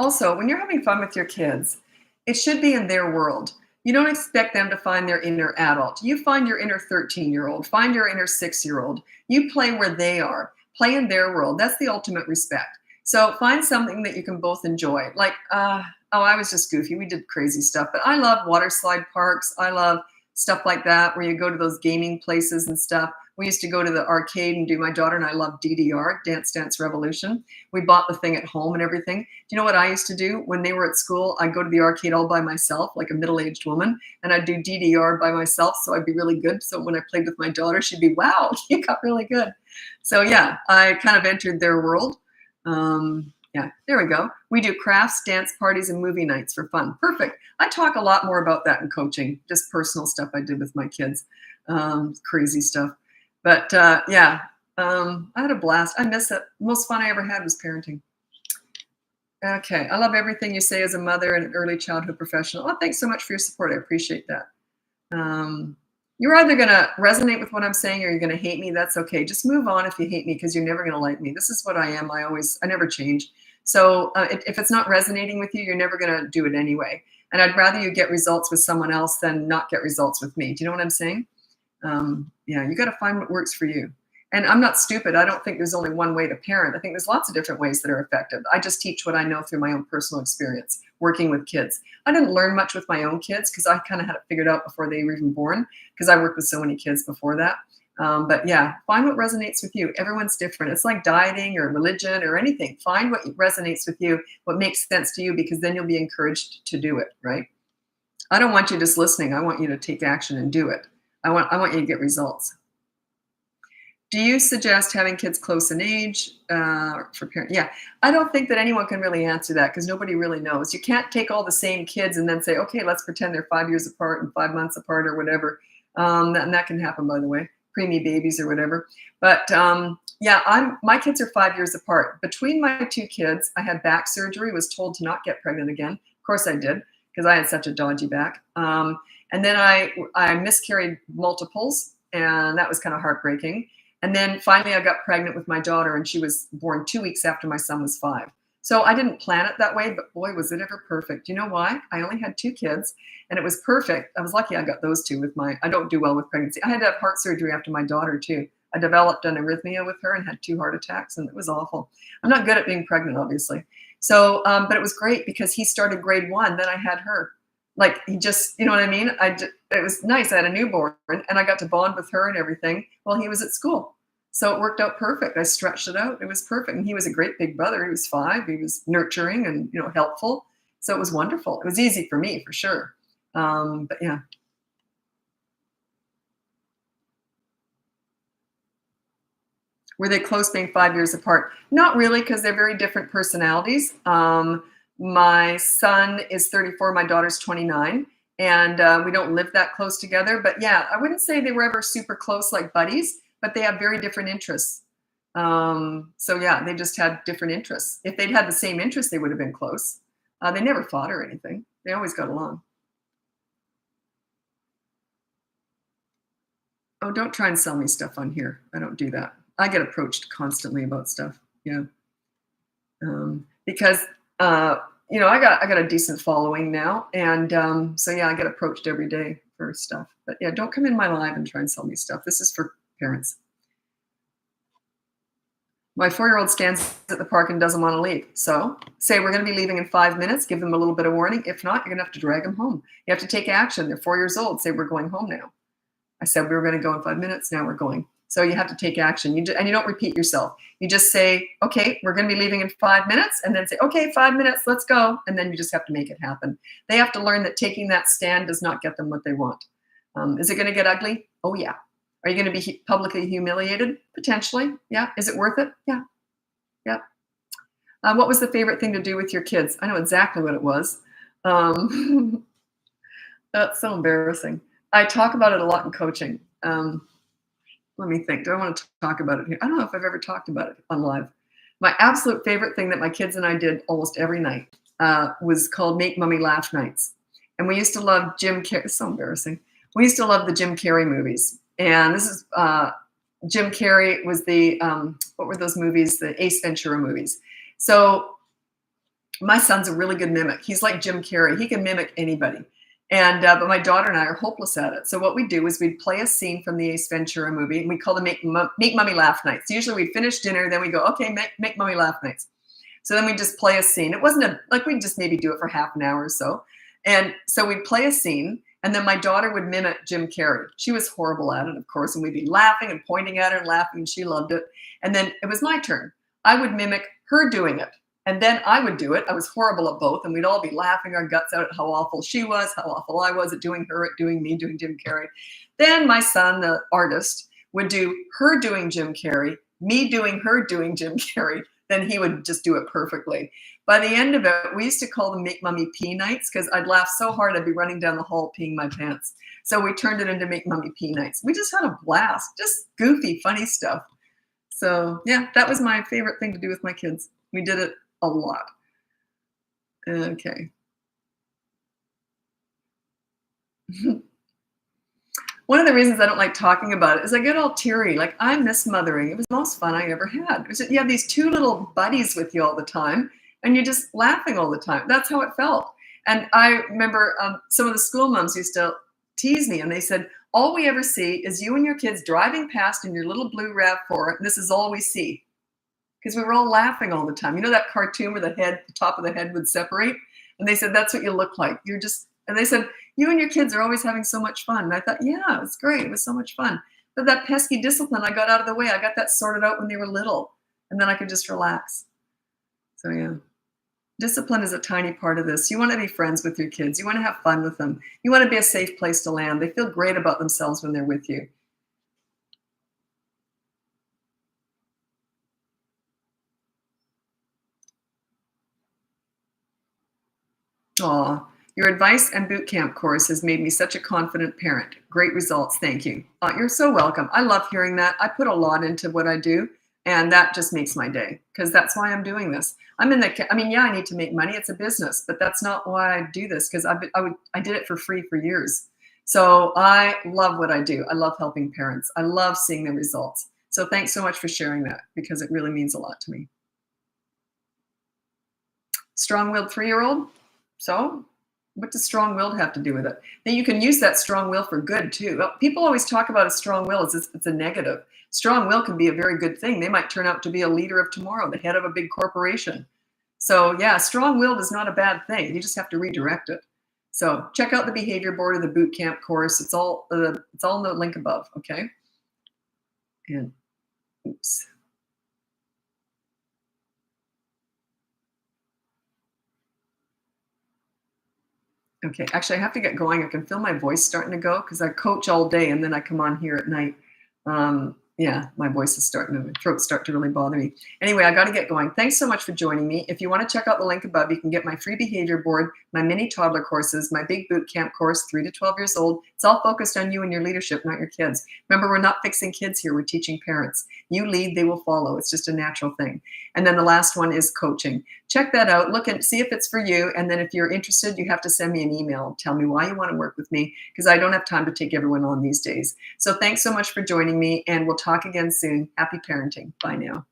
Also, when you're having fun with your kids, it should be in their world. You don't expect them to find their inner adult. You find your inner 13-year-old, find your inner 6-year-old. You play where they are, play in their world. That's the ultimate respect. So find something that you can both enjoy. Like, I was just goofy. We did crazy stuff, but I love water slide parks. I love stuff like that where you go to those gaming places and stuff. We used to go to the arcade and do, my daughter and I loved DDR, Dance Dance Revolution. We bought the thing at home and everything. Do you know what I used to do? When they were at school, I'd go to the arcade all by myself, like a middle-aged woman, and I'd do DDR by myself, so I'd be really good. So when I played with my daughter, she'd be, wow, you got really good. So yeah, I kind of entered their world. Yeah, there we go. We do crafts, dance parties, and movie nights for fun. Perfect. I talk a lot more about that in coaching, just personal stuff I did with my kids, crazy stuff. But yeah, I had a blast. I miss it. The most fun I ever had was parenting. Okay, I love everything you say as a mother and an early childhood professional. Oh, thanks so much for your support. I appreciate that. You're either going to resonate with what I'm saying or you're going to hate me. That's okay. Just move on if you hate me, because you're never going to like me. This is what I am. I never change. So if it's not resonating with you, you're never going to do it anyway. And I'd rather you get results with someone else than not get results with me. Do you know what I'm saying? Yeah, you got to find what works for you. And I'm not stupid. I don't think there's only one way to parent. I think there's lots of different ways that are effective. I just teach what I know through my own personal experience working with kids. I didn't learn much with my own kids because I kind of had it figured out before they were even born, because I worked with so many kids before that. But yeah, find what resonates with you. Everyone's different. It's like dieting or religion or anything. Find what resonates with you, what makes sense to you, because then you'll be encouraged to do it, right? I don't want you just listening. I want you to take action and do it. I want you to get results. Do you suggest having kids close in age for parents? Yeah, I don't think that anyone can really answer that, because nobody really knows. You can't take all the same kids and then say, okay, let's pretend they're 5 years apart and 5 months apart or whatever. And that can happen, by the way, preemie babies or whatever. But yeah, my kids are 5 years apart. Between my two kids, I had back surgery, was told to not get pregnant again. Of course I did, because I had such a dodgy back. And then I miscarried multiples, and that was kind of heartbreaking. And then finally I got pregnant with my daughter, and she was born 2 weeks after my son was 5. So I didn't plan it that way, but boy, was it ever perfect. You know why? I only had 2 kids, and it was perfect. I was lucky I got those two I don't do well with pregnancy. I had to have heart surgery after my daughter too. I developed an arrhythmia with her and had 2 heart attacks, and it was awful. I'm not good at being pregnant, obviously. So, but it was great because he started grade 1, then I had her. Like, he just, you know what I mean? It was nice. I had a newborn, and I got to bond with her and everything while he was at school. So it worked out perfect. I stretched it out. It was perfect. And he was a great big brother. He was 5. He was nurturing and, helpful. So it was wonderful. It was easy for me, for sure. But yeah. Were they close being 5 years apart? Not really, because they're very different personalities. My son is 34, my daughter's 29, and we don't live that close together. But yeah, I wouldn't say they were ever super close like buddies, but they have very different interests. So yeah, they just had different interests. If they'd had the same interests, they would have been close. They never fought or anything. They always got along. Oh, don't try and sell me stuff on here. I don't do that. I get approached constantly about stuff. Yeah. Because I got a decent following now, and so yeah, I get approached every day for stuff. But yeah, don't come in my live and try and sell me stuff. This is for parents. My 4-year-old stands at the park and doesn't want to leave. So say we're going to be leaving in 5 minutes. Give them a little bit of warning. If not, you're going to have to drag them home. You have to take action. They're 4 years old. Say we're going home now. I said we were going to go in 5 minutes. Now we're going. So you have to take action. And you don't repeat yourself. You just say, okay, we're going to be leaving in 5 minutes, and then say, okay, 5 minutes, let's go. And then you just have to make it happen. They have to learn that taking that stand does not get them what they want. Is it going to get ugly? Oh, yeah. Are you going to be publicly humiliated? Potentially. Yeah. Is it worth it? Yeah. Yeah. What was the favorite thing to do with your kids? I know exactly what it was. That's so embarrassing. I talk about it a lot in coaching. Let me think. Do I want to talk about it here? I don't know if I've ever talked about it on live. My absolute favorite thing that my kids and I did almost every night was called Make Mommy Laugh Nights. And we used to love Jim Carrey. It's so embarrassing. We used to love the Jim Carrey movies. And this is Jim Carrey was the, what were those movies? The Ace Ventura movies. So my son's a really good mimic. He's like Jim Carrey. He can mimic anybody. And but my daughter and I are hopeless at it. So what we do is we'd play a scene from the Ace Ventura movie, and we call them Make Mommy Laugh Nights. Usually we finish dinner, then we go, okay, make Mommy Laugh Nights. So then we just play a scene. It wasn't like we'd just maybe do it for half an hour or so. And so we'd play a scene, And then my daughter would mimic Jim Carrey. She was horrible at it, of course, and we'd be laughing and pointing at her and laughing, and she loved it. And then it was my turn. I would mimic her doing it. And then I would do it. I was horrible at both, and we'd all be laughing our guts out at how awful she was, how awful I was at doing her, at doing me, doing Jim Carrey. Then my son, the artist, would do her doing Jim Carrey, me doing her doing Jim Carrey. Then he would just do it perfectly. By the end of it, we used to call them Make Mummy Pee Nights because I'd laugh so hard I'd be running down the hall peeing my pants. So we turned it into Make Mummy Pee Nights. We just had a blast, just goofy, funny stuff. So yeah, that was my favorite thing to do with my kids. We did it a lot. Okay. One of the reasons I don't like talking about it is I get all teary. Like, I miss mothering. It was the most fun I ever had. You have these two little buddies with you all the time, and you're just laughing all the time. That's how it felt. And I remember some of the school moms used to tease me, and they said, all we ever see is you and your kids driving past in your little blue RAV4, and this is all we see. Because we were all laughing all the time. You know that cartoon where the top of the head would separate? And they said, that's what you look like. And they said, you and your kids are always having so much fun. And I thought, yeah, it's great. It was so much fun. But that pesky discipline, I got out of the way. I got that sorted out when they were little. And then I could just relax. So yeah, discipline is a tiny part of this. You want to be friends with your kids. You want to have fun with them. You want to be a safe place to land. They feel great about themselves when they're with you. Aw, your advice and boot camp course has made me such a confident parent. Great results. Thank you. You're so welcome. I love hearing that. I put a lot into what I do, and that just makes my day because that's why I'm doing this. I need to make money. It's a business, but that's not why I do this because I did it for free for years. So I love what I do. I love helping parents. I love seeing the results. So thanks so much for sharing that because it really means a lot to me. Strong-willed 3-year-old. So what does strong-willed have to do with it? Then you can use that strong will for good too. Well, people always talk about a strong will as if it's a negative. Strong will can be a very good thing. They might turn out to be a leader of tomorrow, the head of a big corporation. So yeah, strong-willed is not a bad thing. You just have to redirect it. So check out the behavior board of the boot camp course. It's all in the link above, okay? And oops. Okay, actually, I have to get going. I can feel my voice starting to go because I coach all day and then I come on here at night. Yeah, my voice is my throat's starting to really bother me. Anyway, I got to get going. Thanks so much for joining me. If you want to check out the link above, you can get my free behavior board, my mini toddler courses, my big boot camp course, 3 to 12 years old. It's all focused on you and your leadership, not your kids. Remember, we're not fixing kids here. We're teaching parents. You lead, they will follow. It's just a natural thing. And then the last one is coaching. Check that out. Look and see if it's for you. And then if you're interested, you have to send me an email. Tell me why you want to work with me because I don't have time to take everyone on these days. So thanks so much for joining me, and we'll talk again soon. Happy parenting. Bye now.